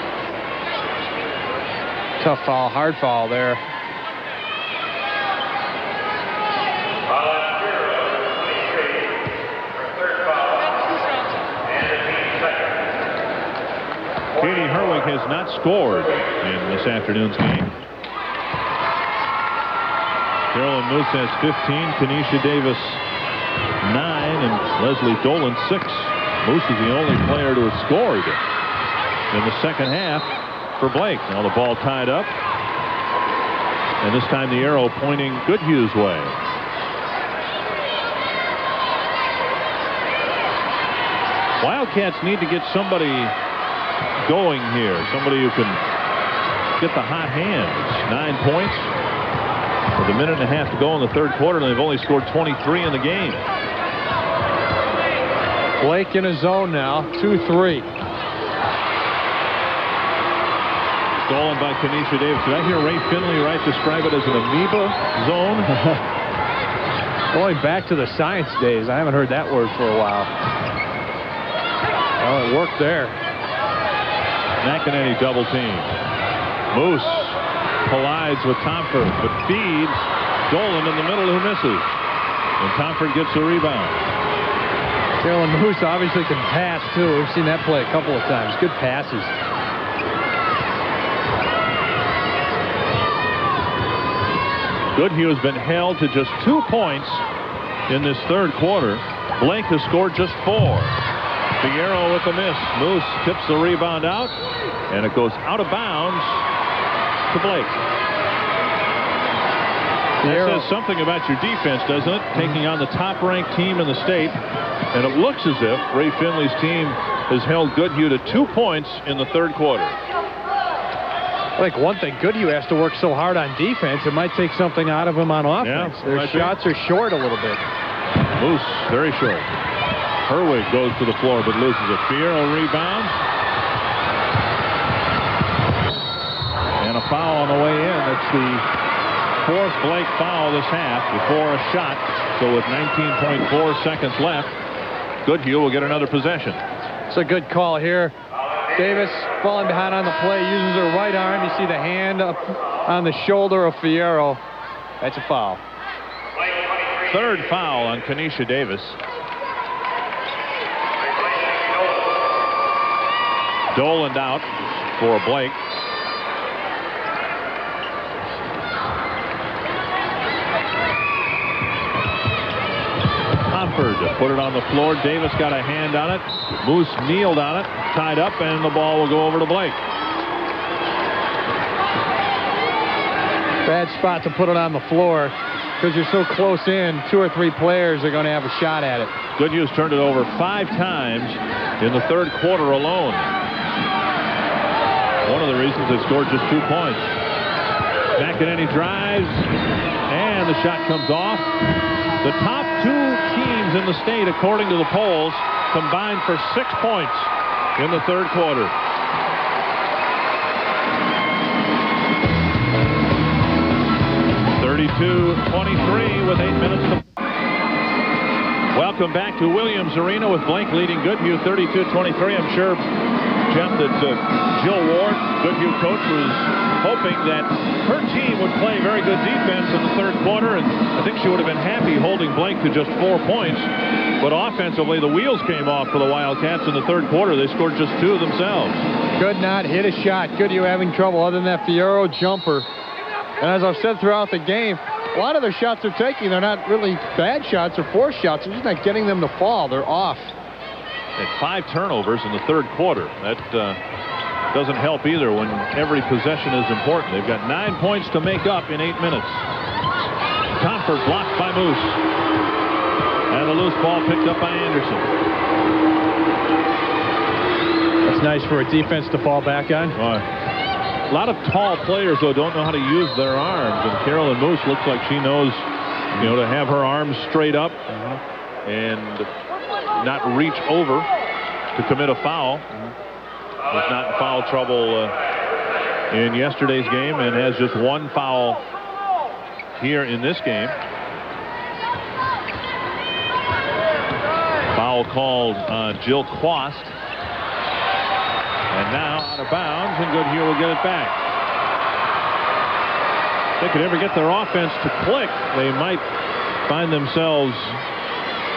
Tough foul, hard foul there. Katie Herwig has not scored in this afternoon's game. Carolyn Moos has 15, Kinesha Davis 9, and Leslie Dolan 6. Moos is the only player to have scored in the second half for Blake. Now the ball tied up, and this time the arrow pointing Goodhue's way. Wildcats need to get somebody going here, somebody who can get the hot hands. 9 points with a minute and a half to go in the third quarter, and they've only scored 23 in the game. Blake in his zone now, 2-3. stolen by Kinesha Davis. Did I hear Ray Finley describe it as an amoeba zone? Going back to the science days, I haven't heard that word for a while. Well, it worked there. McEnany double team. Moos collides with Thomforde, but feeds Dolan in the middle, who misses. And Thomforde gets the rebound. Carolyn Moos obviously can pass, too. We've seen that play a couple of times. Good passes. Goodhue has been held to just 2 points in this third quarter. Blake has scored just 4. Fiero with a miss. Moos tips the rebound out, and it goes out of bounds to Blake. That says something about your defense, doesn't it? Taking on the top-ranked team in the state, and it looks as if Ray Finley's team has held Goodhue to 2 points in the third quarter. I think one thing, Goodhue has to work so hard on defense, it might take something out of him on offense. Yeah, their shots are short a little bit. Moos, very short. Herwig goes to the floor but loses it. Fiero rebounds. And a foul on the way in. It's the 4th Blake foul this half before a shot. So with 19.4 seconds left, Goodhue will get another possession. It's a good call here. Davis falling behind on the play, uses her right arm. You see the hand up on the shoulder of Fiero. That's a foul. 3rd foul on Kinesha Davis. Dolan out for Blake. Thomforde put it on the floor. Davis got a hand on it. Moos kneeled on it, tied up, and the ball will go over to Blake. Bad spot to put it on the floor because you're so close in. 2 or 3 players are going to have a shot at it. Goodhue's turned it over 5 times in the third quarter alone. One of the reasons they scored just 2 points. McEnany drives, and the shot comes off. The top 2 teams in the state, according to the polls, combined for 6 points in the third quarter. (32-23) with 8 minutes to... Welcome back to Williams Arena with Blake leading Goodhue 32-23. I'm sure, Jeff, that Jill Ward, Goodhue coach, was hoping that her team would play very good defense in the third quarter, and I think she would have been happy holding Blake to just 4 points. But offensively, the wheels came off for the Wildcats in the third quarter. They scored just 2 themselves. Could not hit a shot. Goodhue having trouble other than that Fiero jumper. And as I've said throughout the game, a lot of their shots they're taking, they're not really bad shots or forced shots. They're just not getting them to fall. They're off. Had 5 turnovers in the third quarter. That doesn't help either when every possession is important. They've got 9 points to make up in 8 minutes. Thomforde blocked by Moos. And the loose ball picked up by Anderson. That's nice for a defense to fall back on. A lot of tall players, though, don't know how to use their arms. And Carolyn Moos looks like she knows, to have her arms straight up and not reach over to commit a foul. Was not in foul trouble in yesterday's game and has just 1 foul here in this game. Foul called on Jill Quast. And now out of bounds, and Goodhue will get it back. If they could ever get their offense to click, they might find themselves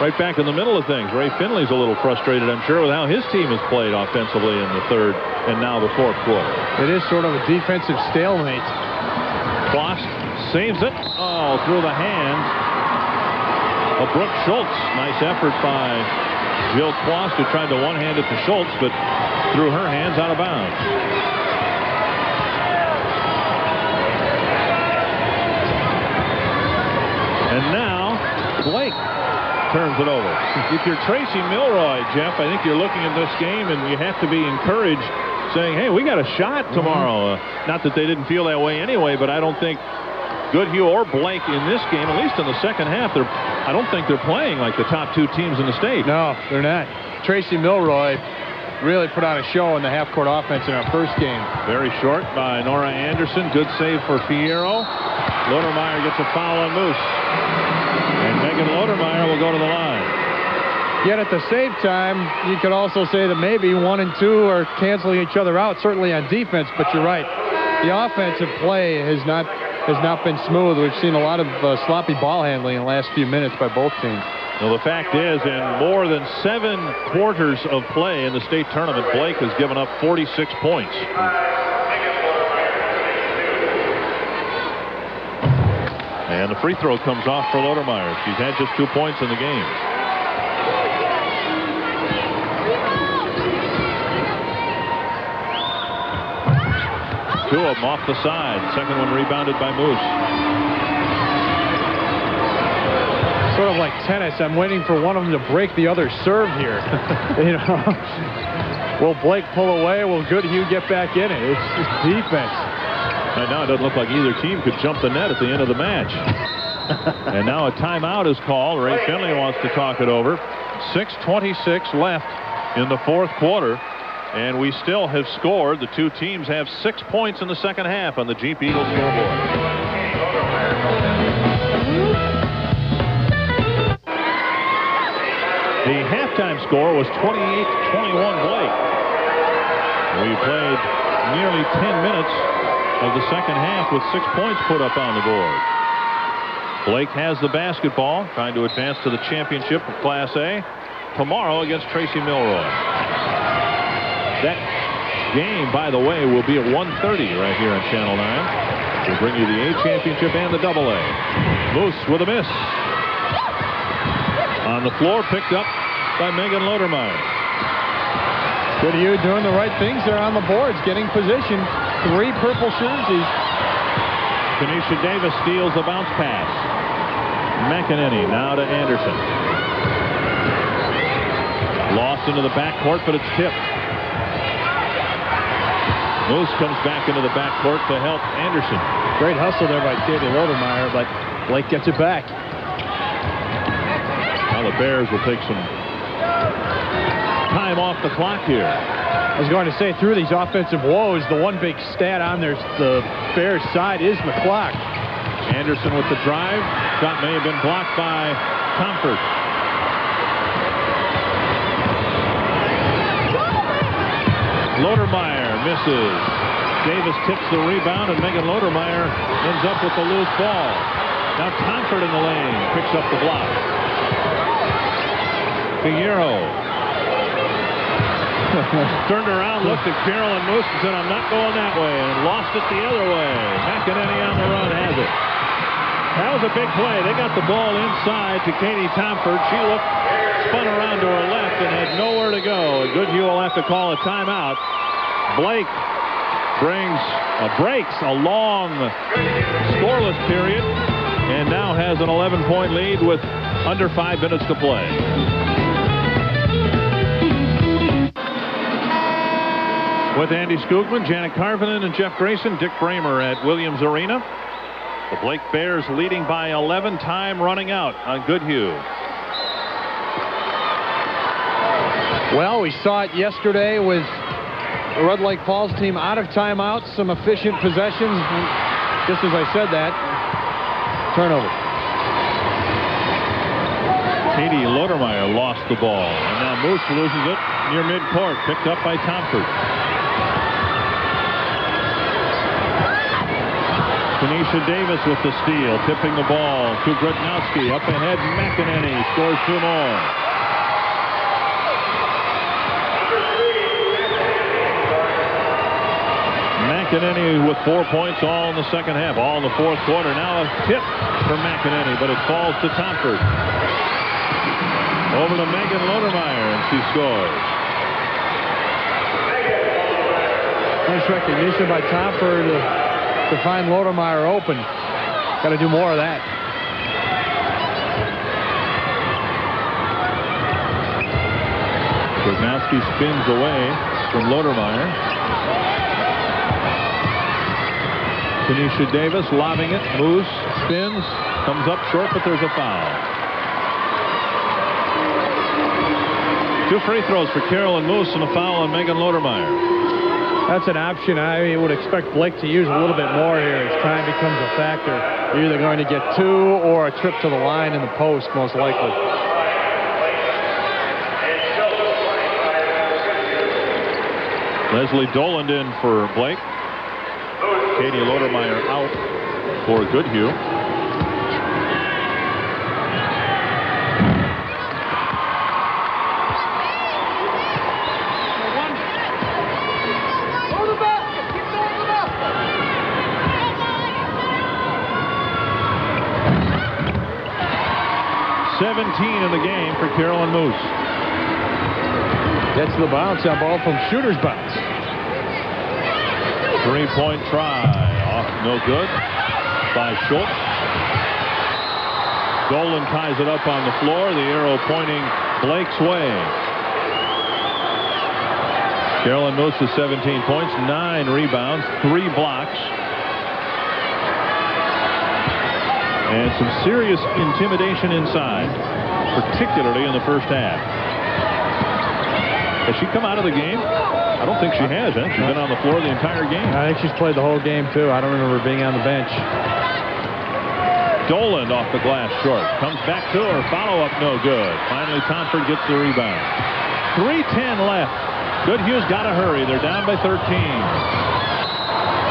right back in the middle of things. Ray Finley's a little frustrated, I'm sure, with how his team has played offensively in the third and now the fourth quarter. It is sort of a defensive stalemate. Quast saves it. Oh, through the hands of Brooke Schultz. Nice effort by Jill Quast, who tried to one-hand it to Schultz, but threw her hands out of bounds. And now Blake turns it over. If you're Tracy Milroy, Jeff, I think you're looking at this game and you have to be encouraged, saying, hey, we got a shot tomorrow. Not that they didn't feel that way anyway, but I don't think Goodhue or Blake in this game, at least in the second half, I don't think they're playing like the top 2 teams in the state. No, they're not. Tracy Milroy really put on a show in the half-court offense in our first game. Very short by Nora Anderson. Good save for Fiero. Lodermeyer gets a foul on Moos. And Megan Lodermeyer will go to the line. Yet at the same time, you could also say that maybe 1 and 2 are canceling each other out, certainly on defense, but you're right. The offensive play has not been smooth. We've seen a lot of sloppy ball handling in the last few minutes by both teams. Well, the fact is, in more than 7 quarters of play in the state tournament, Blake has given up 46 points. And the free throw comes off for Lodermeyer. She's had just 2 points in the game. Two of them off the side. Second one rebounded by Moos. Sort of like tennis. I'm waiting for one of them to break the other serve here. You know, will Blake pull away? Will Goodhue get back in it? It's just defense. Right now, it doesn't look like either team could jump the net at the end of the match. And now a timeout is called. Ray Finley wants to talk it over. 6:26 left in the fourth quarter. And we still have scored. The two teams have 6 points in the second half on the Jeep Eagle scoreboard. The halftime score was 28-21 Blake. We played nearly 10 minutes of the second half with 6 points put up on the board. Blake has the basketball, trying to advance to the championship of Class A tomorrow against Tracy Milroy. That game, by the way, will be at 1:30 right here on Channel 9. We'll bring you the A championship and the AA. Moos with a miss. On the floor, picked up by Megan Lodermeyer. Goodhue doing the right things there on the boards, getting position. 3 purple jerseys. Kinesha Davis steals the bounce pass. McEnany now to Anderson. Lost into the backcourt, but it's tipped. Moos comes back into the backcourt to help Anderson. Great hustle there by Katie Lodermeyer, but Blake gets it back. Now the Bears will take some time off the clock here. I was going to say, through these offensive woes, the one big stat on the Bears side is the clock. Anderson with the drive. Shot may have been blocked by Thomforde. Lodermeyer misses. Davis tips the rebound, and Megan Lodermeyer ends up with the loose ball. Now Thomforde in the lane picks up the block. Fiero turned around, looked at Carolyn Moos and said, "I'm not going that way," and lost it the other way. McEnany on the run has it. That was a big play. They got the ball inside to Katie Thomforde. She spun around to her left and had nowhere to go. Goodhue will have to call a timeout. Blake breaks a long scoreless period and now has an 11-point lead with under 5 minutes to play. With Andy Skoogman, Janet Karvonen, and Jeff Grayson, Dick Bremer at Williams Arena. The Blake Bears leading by 11, time running out on Goodhue. Well, we saw it yesterday with the Red Lake Falls team out of timeouts, some efficient possessions. Just as I said that, turnover. Katie Lodermeyer lost the ball, and now Moos loses it near midcourt, picked up by Thomforde. Kinesha Davis with the steal, tipping the ball to Grodnowski. Up ahead, McEnany scores 2 more. McEnany with 4 points all in the second half, all in the fourth quarter. Now a tip for McEnany, but it falls to Thomforde. Over to Megan Lodermeyer, and she scores. Nice recognition by Thomforde to find Lodermeyer open. Got to do more of that. Grodnowski spins away from Lodermeyer. Kinesha Davis lobbing it. Moos spins, comes up short, but there's a foul. 2 free throws for Carolyn Moos and a foul on Megan Lodermeyer. That's an option I would expect Blake to use a little bit more here as time becomes a factor. You're either going to get 2 or a trip to the line in the post, most likely. Leslie Doland in for Blake. Katie Lodermeyer out for Goodhue. In the game for Carolyn Moos. Gets the bounce on ball from shooter's bounce. 3-point try. Off no good by Schultz. Dolan ties it up on the floor. The arrow pointing Blake's way. Carolyn Moos with 17 points, 9 rebounds, 3 blocks. And some serious intimidation inside, particularly in the first half. Has she come out of the game? I don't think she has. She's been on the floor the entire game. I think she's played the whole game, too. I don't remember being on the bench. Dolan off the glass short. Comes back to her. Follow-up no good. Finally, Thomforde gets the rebound. 3:10 left. Goodhue's got to hurry. They're down by 13.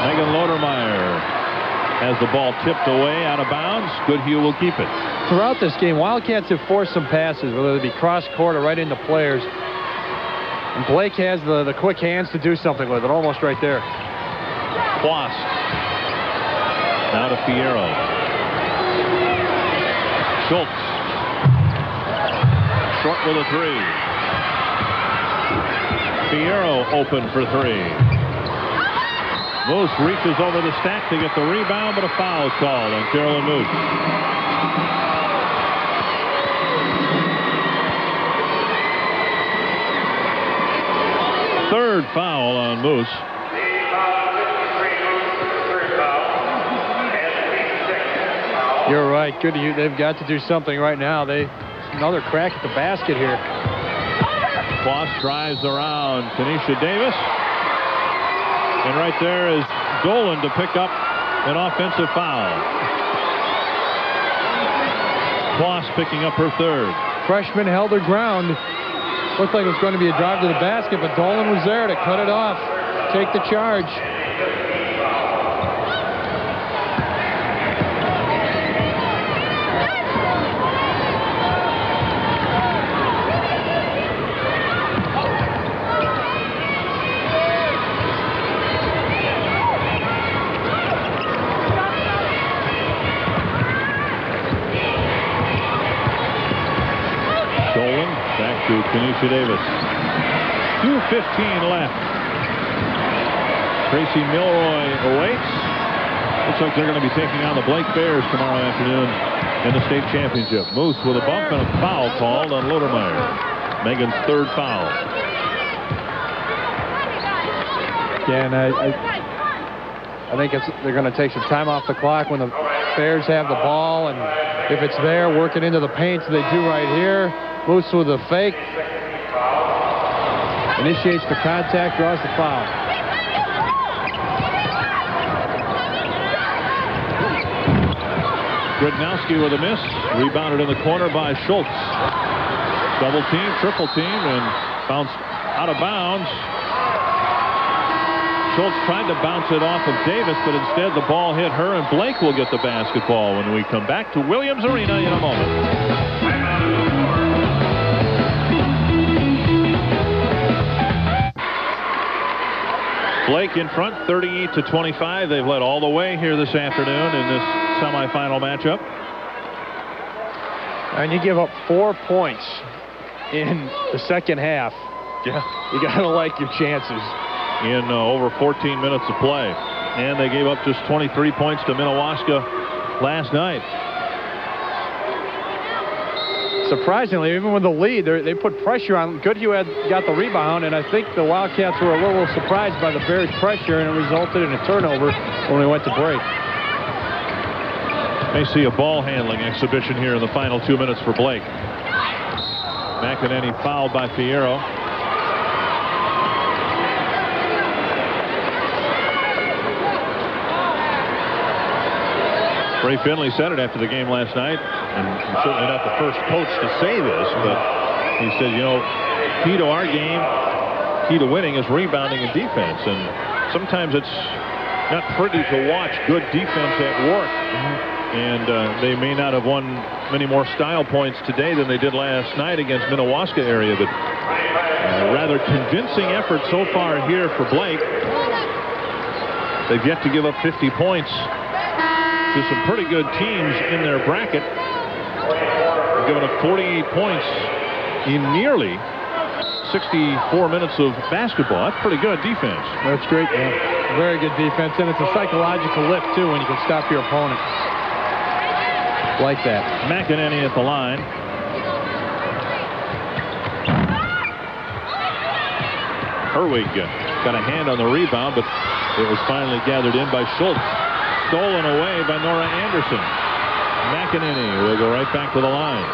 Megan Lodermeyer has the ball tipped away out of bounds. Goodhue will keep it. Throughout this game, Wildcats have forced some passes, whether they be cross-court or right into players. And Blake has the quick hands to do something with it, almost right there. Quast. Now to Fiero. Schultz. Short with a 3. Fiero open for 3. Moos reaches over the stack to get the rebound, but a foul is called on Carolyn Moos. Third foul on Moos. You're right. Goodhue, they've got to do something right now. Another crack at the basket here. Quast drives around Kinesha Davis. And right there is Dolan to pick up an offensive foul. Quast picking up her 3rd. Freshman held her ground. Looked like it was going to be a drive to the basket, but Dolan was there to cut it off, take the charge. To Kinesha Davis. 2:15 left. Tracy Milroy awaits. Looks like they're going to be taking on the Blake Bears tomorrow afternoon in the state championship. Moos with a bump and a foul called on Lodermeyer. Megan's 3rd foul. Again, I think they're going to take some time off the clock when the Bears have the ball, and if it's there, work it into the paint, so they do right here. Moos with a fake. Initiates the contact, draws the foul. Grodnowski with a miss. Rebounded in the corner by Schultz. Double team, triple team, and bounced out of bounds. Schultz tried to bounce it off of Davis, but instead the ball hit her, and Blake will get the basketball when we come back to Williams Arena in a moment. Blake in front, 38-25. They've led all the way here this afternoon in this semifinal matchup. And you give up 4 points in the second half. Yeah. You got to like your chances. In over 14 minutes of play. And they gave up just 23 points to Minnewaska last night. Surprisingly, even with the lead, they put pressure on. Goodhue got the rebound, and I think the Wildcats were a little surprised by the Bears' pressure, and it resulted in a turnover when we went to break. May see a ball handling exhibition here in the final 2 minutes for Blake. McEnany fouled by Fiero. Ray Finley said it after the game last night, and I'm certainly not the first coach to say this, but he said, you know, key to our game, key to winning is rebounding and defense, and sometimes it's not pretty to watch good defense at work. And they may not have won many more style points today than they did last night against Minnewaska area, but rather convincing effort so far here for Blake. They've yet to give up 50 points to some pretty good teams in their bracket. They've given up 48 points in nearly 64 minutes of basketball. That's pretty good defense. That's great. Yeah. Very good defense, and it's a psychological lift too when you can stop your opponent like that. McEnany at the line. Herwig got a hand on the rebound, but it was finally gathered in by Schultz. Stolen away by Nora Anderson. McEnany will go right back to the line.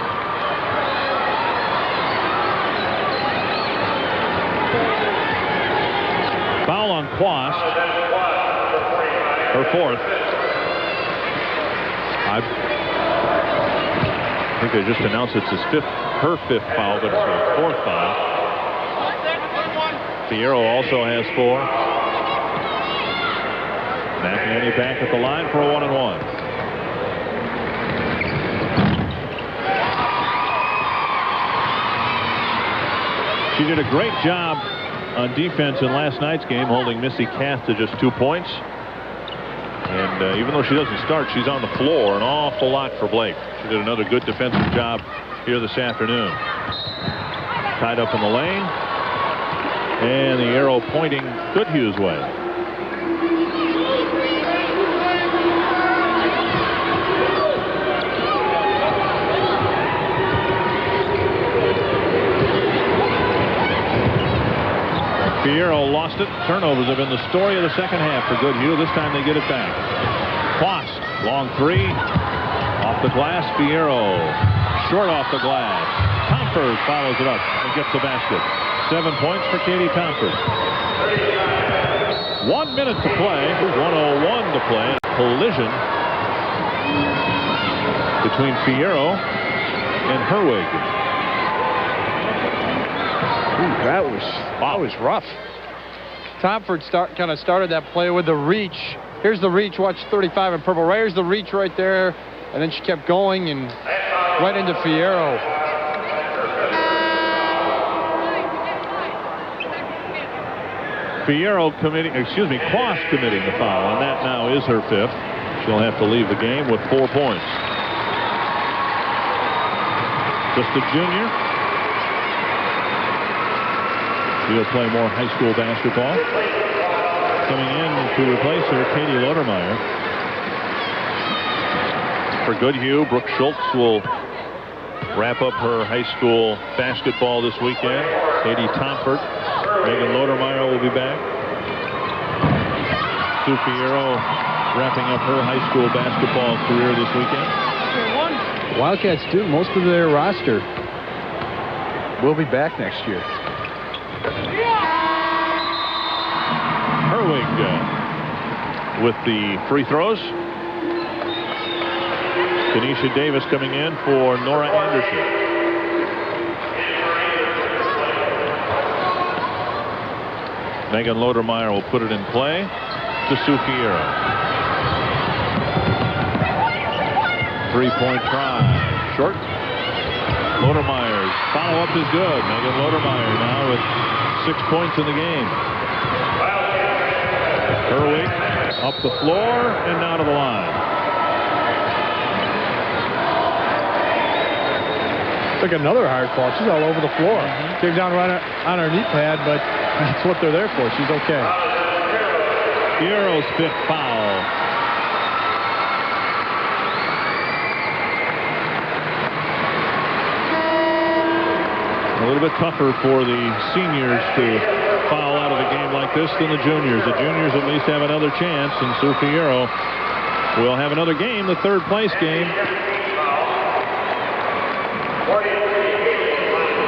Foul on Quast. Her fourth. I think they just announced it's her fifth foul, but it's her fourth foul. Fiero also has 4. McEnany back at the line for a 1-and-1. She did a great job on defense in last night's game, holding Missy Kath to just 2 points. And even though she doesn't start, she's on the floor an awful lot for Blake. She did another good defensive job here this afternoon. Tied up in the lane. And the arrow pointing Goodhue's way. Fiero lost it. Turnovers have been the story of the second half for Goodhue. This time they get it back. Quast, long 3. Off the glass, Fiero. Short off the glass. Thomforde follows it up and gets the basket. 7 points for Katie Thomforde. 1 minute to play. 1:01 to play. Collision between Fiero and Herwig. Ooh, that was rough. Thomforde kind of started that play with the reach. Here's the reach. Watch 35 in purple. Here's the reach right there, and then she kept going and went into Fiero. Quast committing the foul, and that now is her 5th. She'll have to leave the game with 4 points. Just a junior. She'll play more high school basketball. Coming in to replace her, Katie Lodermeyer. For Goodhue, Brooke Schultz will wrap up her high school basketball this weekend. Katie Thomforde. Megan Lodermeyer will be back. Sue Fiero wrapping up her high school basketball career this weekend. Wildcats do. Most of their roster will be back next year. Herwig with the free throws. Kinesha Davis coming in for Nora Anderson. Megan Lodermeyer will put it in play to Sue Fiero. 3-point try. Short. Lodermeyer's follow-up is good. Megan Lodermeyer now with 6 points in the game. Herwig up the floor and out of the line. Took another hard fall. She's all over the floor. Came down right on her knee pad, but that's what they're there for. She's okay. Fiero's 5th foul. A little bit tougher for the seniors to foul out of a game like this than the juniors. The juniors at least have another chance, and Sue Fiero will have another game, the 3rd place game.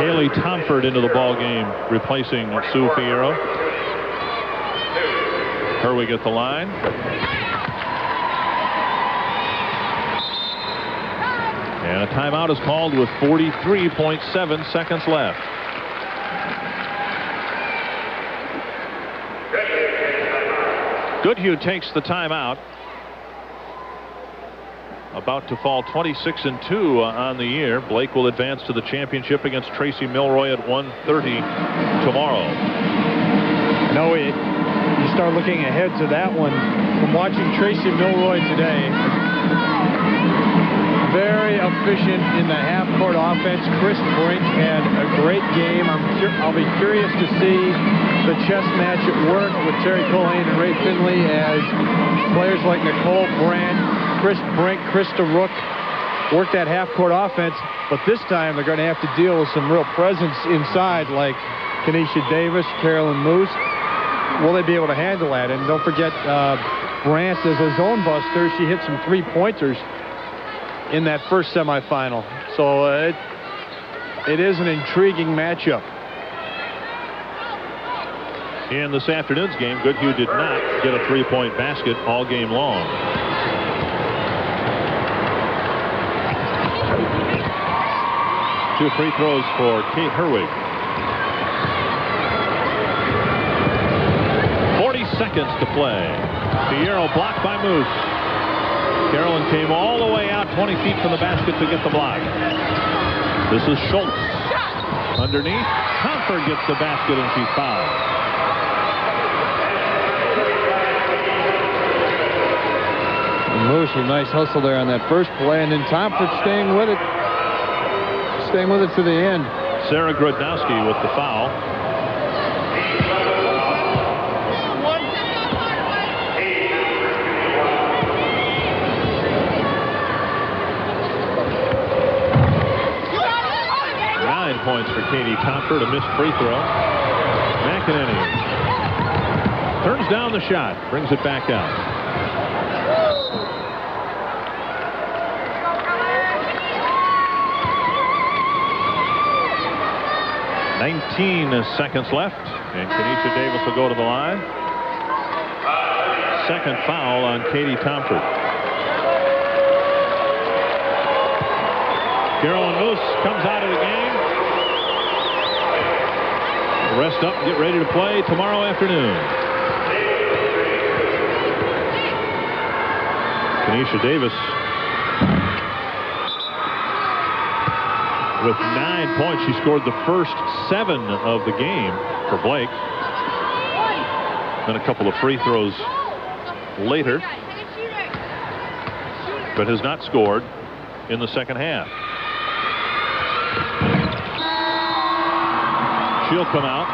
Katie Thomforde into the ball game, replacing Sue Fiero. Herwig at the line. And a timeout is called with 43.7 seconds left. Goodhue takes the timeout. About to fall 26-2 on the year. Blake will advance to the championship against Tracy Milroy at 1:30 tomorrow. No, you start looking ahead to that one from watching Tracy Milroy today. Very efficient in the half-court offense. Chris Brink had a great game. I'll be curious to see the chess match at work with Terry Colleen and Ray Finley as players like Nicole Brandt, Chris Brink, Krista Rook work that half-court offense. But this time they're going to have to deal with some real presence inside like Kinesha Davis, Carolyn Moos. Will they be able to handle that? And don't forget Brandt is a zone buster. She hit some three-pointers in that first semifinal. So it is an intriguing matchup. In this afternoon's game, Goodhue did not get a three-point basket all game long. Two free throws for Kate Herwig. 40 seconds to play. Fiero blocked by Moos. Carolyn came all the way out 20 feet from the basket to get the block. This is Schultz. Underneath, Thomforde gets the basket and she's fouled. And Moos, a nice hustle there on that first play, and then Thomforde staying with it to the end. Sarah Grodnowski with the foul. Points for Katie Thomforde, a missed free throw. McEnany turns down the shot, brings it back out. "19 seconds left, and Kinesha Davis will go to the line. Second foul on Katie Thomforde. Carolyn Moos comes out of the game. Rest up and get ready to play tomorrow afternoon. Kinesha Davis with 9 points. She scored the first 7 of the game for Blake. Then a couple of free throws later, but has not scored in the second half. She'll come out.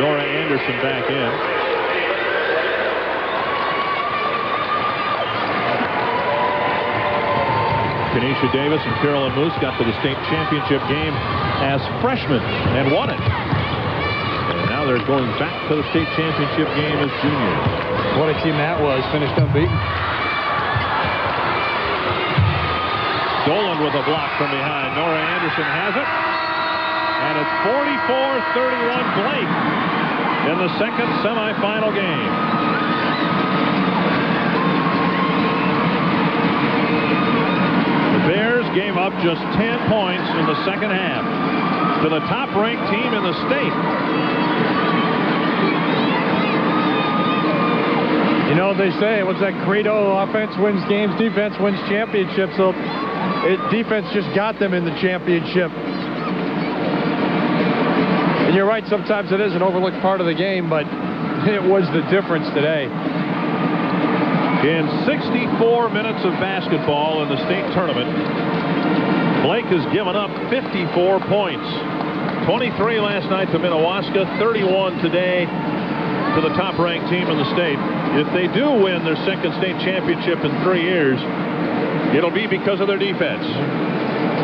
Nora Anderson back in. Kinesha Davis and Carolyn Moos got to the state championship game as freshmen and won it. And now they're going back to the state championship game as juniors. What a team that was. Finished unbeaten. Dolan with a block from behind. Nora Anderson has it. And it's 44-31 Blake in the second semifinal game. The Bears gave up just 10 points in the second half to the top-ranked team in the state. You know what they say, what's that credo? Offense wins games, defense wins championships. So defense just got them in the championship. And you're right, sometimes it is an overlooked part of the game, but it was the difference today. In 64 minutes of basketball in the state tournament, Blake has given up 54 points. 23 last night to Minnewaska, 31 today to the top-ranked team in the state. If they do win their second state championship in 3 years, it'll be because of their defense.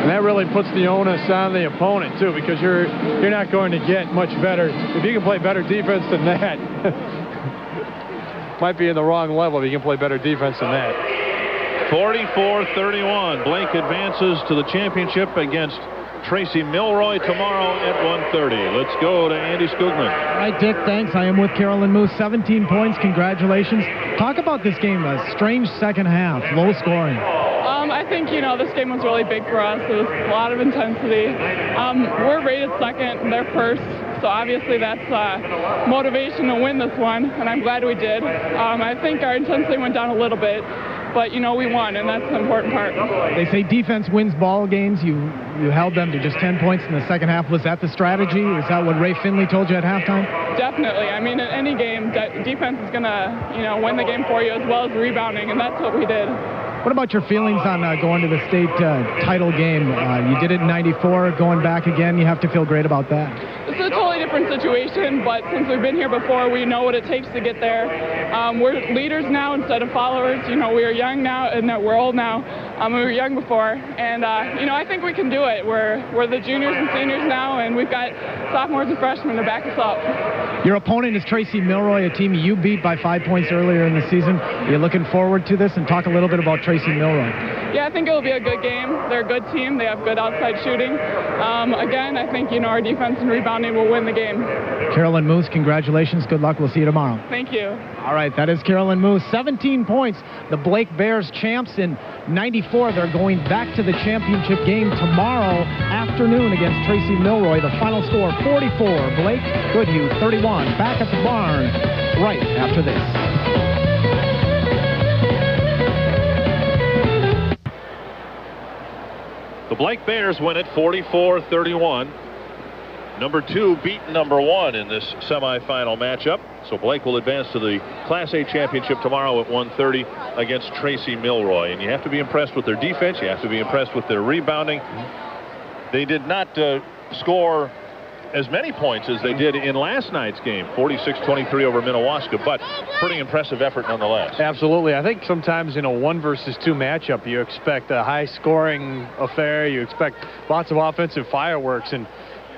And that really puts the onus on the opponent, too, because you're not going to get much better. If you can play better defense than that, might be in the wrong level if you can play better defense than that. 44-31. Blake advances to the championship against Tracy Milroy tomorrow at 1:30. Let's go to Andy Skugman. All right, Dick, thanks. I am with Carolyn Moos. 17 points. Congratulations. Talk about this game. A strange second half, low scoring. I think, this game was really big for us. It was a lot of intensity. We're rated second, they're first. So obviously that's motivation to win this one, and I'm glad we did. I think our intensity went down a little bit, but we won, and that's the important part. They say defense wins ball games. You held them to just 10 points in the second half. Was that the strategy? Is that what Ray Finley told you at halftime? Definitely. I mean, in any game, defense is going to, win the game for you as well as rebounding, and that's what we did. What about your feelings on going to the state title game? You did it in '94, going back again. You have to feel great about that. It's a totally different situation, but since we've been here before, we know what it takes to get there. We're leaders now instead of followers. We are young now, and we're old now. We were young before, and I think we can do it. We're the juniors and seniors now, and we've got sophomores and freshmen to back us up. Your opponent is Tracy Milroy, a team you beat by 5 points earlier in the season. Are you looking forward to this? And talk a little bit about Tracy Milroy. Yeah, I think it will be a good game. They're a good team. They have good outside shooting. Again, I think, our defense and rebounding will win the game. Carolyn Moos, congratulations. Good luck. We'll see you tomorrow. Thank you. All right, that is Carolyn Moos. 17 points. The Blake Bears champs in '94. They're going back to the championship game tomorrow afternoon against Tracy Milroy. The final score, 44. Blake, Goodhue, 31. Back at the barn right after this. The Blake Bears win it 44-31. Number 2 beat number 1 in this semifinal matchup. So Blake will advance to the Class A championship tomorrow at 1:30 against Tracy Milroy. And you have to be impressed with their defense. You have to be impressed with their rebounding. They did not score as many points as they did in last night's game, 46-23 over Minnewaska, but pretty impressive effort nonetheless. Absolutely. I think sometimes in a 1 versus 2 matchup, you expect a high-scoring affair. You expect lots of offensive fireworks, and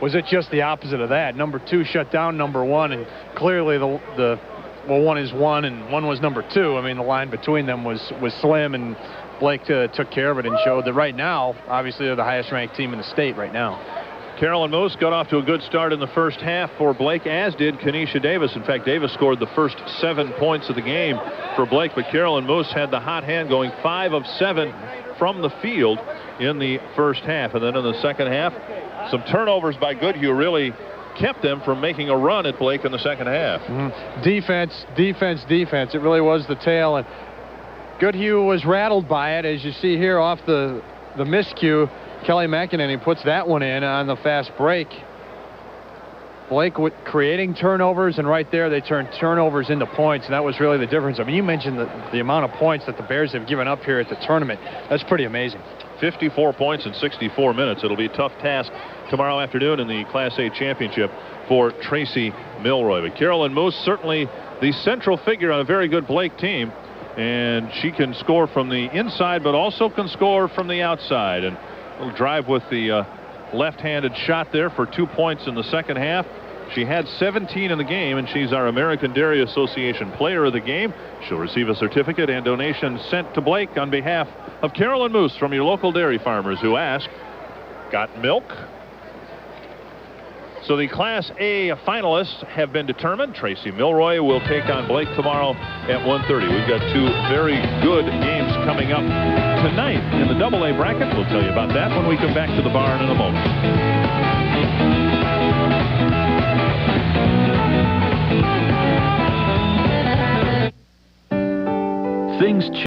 was it just the opposite of that? Number 2 shut down number 1, and clearly well, 1 is 1 and 1 was number 2. I mean, the line between them was slim, and Blake took care of it and showed that right now, obviously, they're the highest-ranked team in the state right now. Carolyn Moos got off to a good start in the first half for Blake, as did Kinesha Davis. In fact, Davis scored the first 7 points of the game for Blake, but Carolyn Moos had the hot hand, going 5 of 7 from the field in the first half. And then in the second half, some turnovers by Goodhue really kept them from making a run at Blake in the second half. Defense, defense, defense. It really was the tale, and Goodhue was rattled by it, as you see here off the miscue. Kelly McEnany puts that one in on the fast break. Blake creating turnovers, and right there they turned turnovers into points, and that was really the difference. I mean, you mentioned the amount of points that the Bears have given up here at the tournament. That's pretty amazing. 54 points in 64 minutes. It'll be a tough task tomorrow afternoon in the Class A championship for Tracy Milroy. But Carolyn Moos, certainly the central figure on a very good Blake team, and she can score from the inside, but also can score from the outside. And a little drive with the left-handed shot there for 2 points in the second half. She had 17 in the game, and she's our American Dairy Association Player of the Game. She'll receive a certificate and donation sent to Blake on behalf of Carolyn Moos from your local dairy farmers who ask, got milk? So the Class A finalists have been determined. Tracy Milroy will take on Blake tomorrow at 1:30. We've got 2 very good games coming up tonight in the AA bracket. We'll tell you about that when we come back to the barn in a moment. Things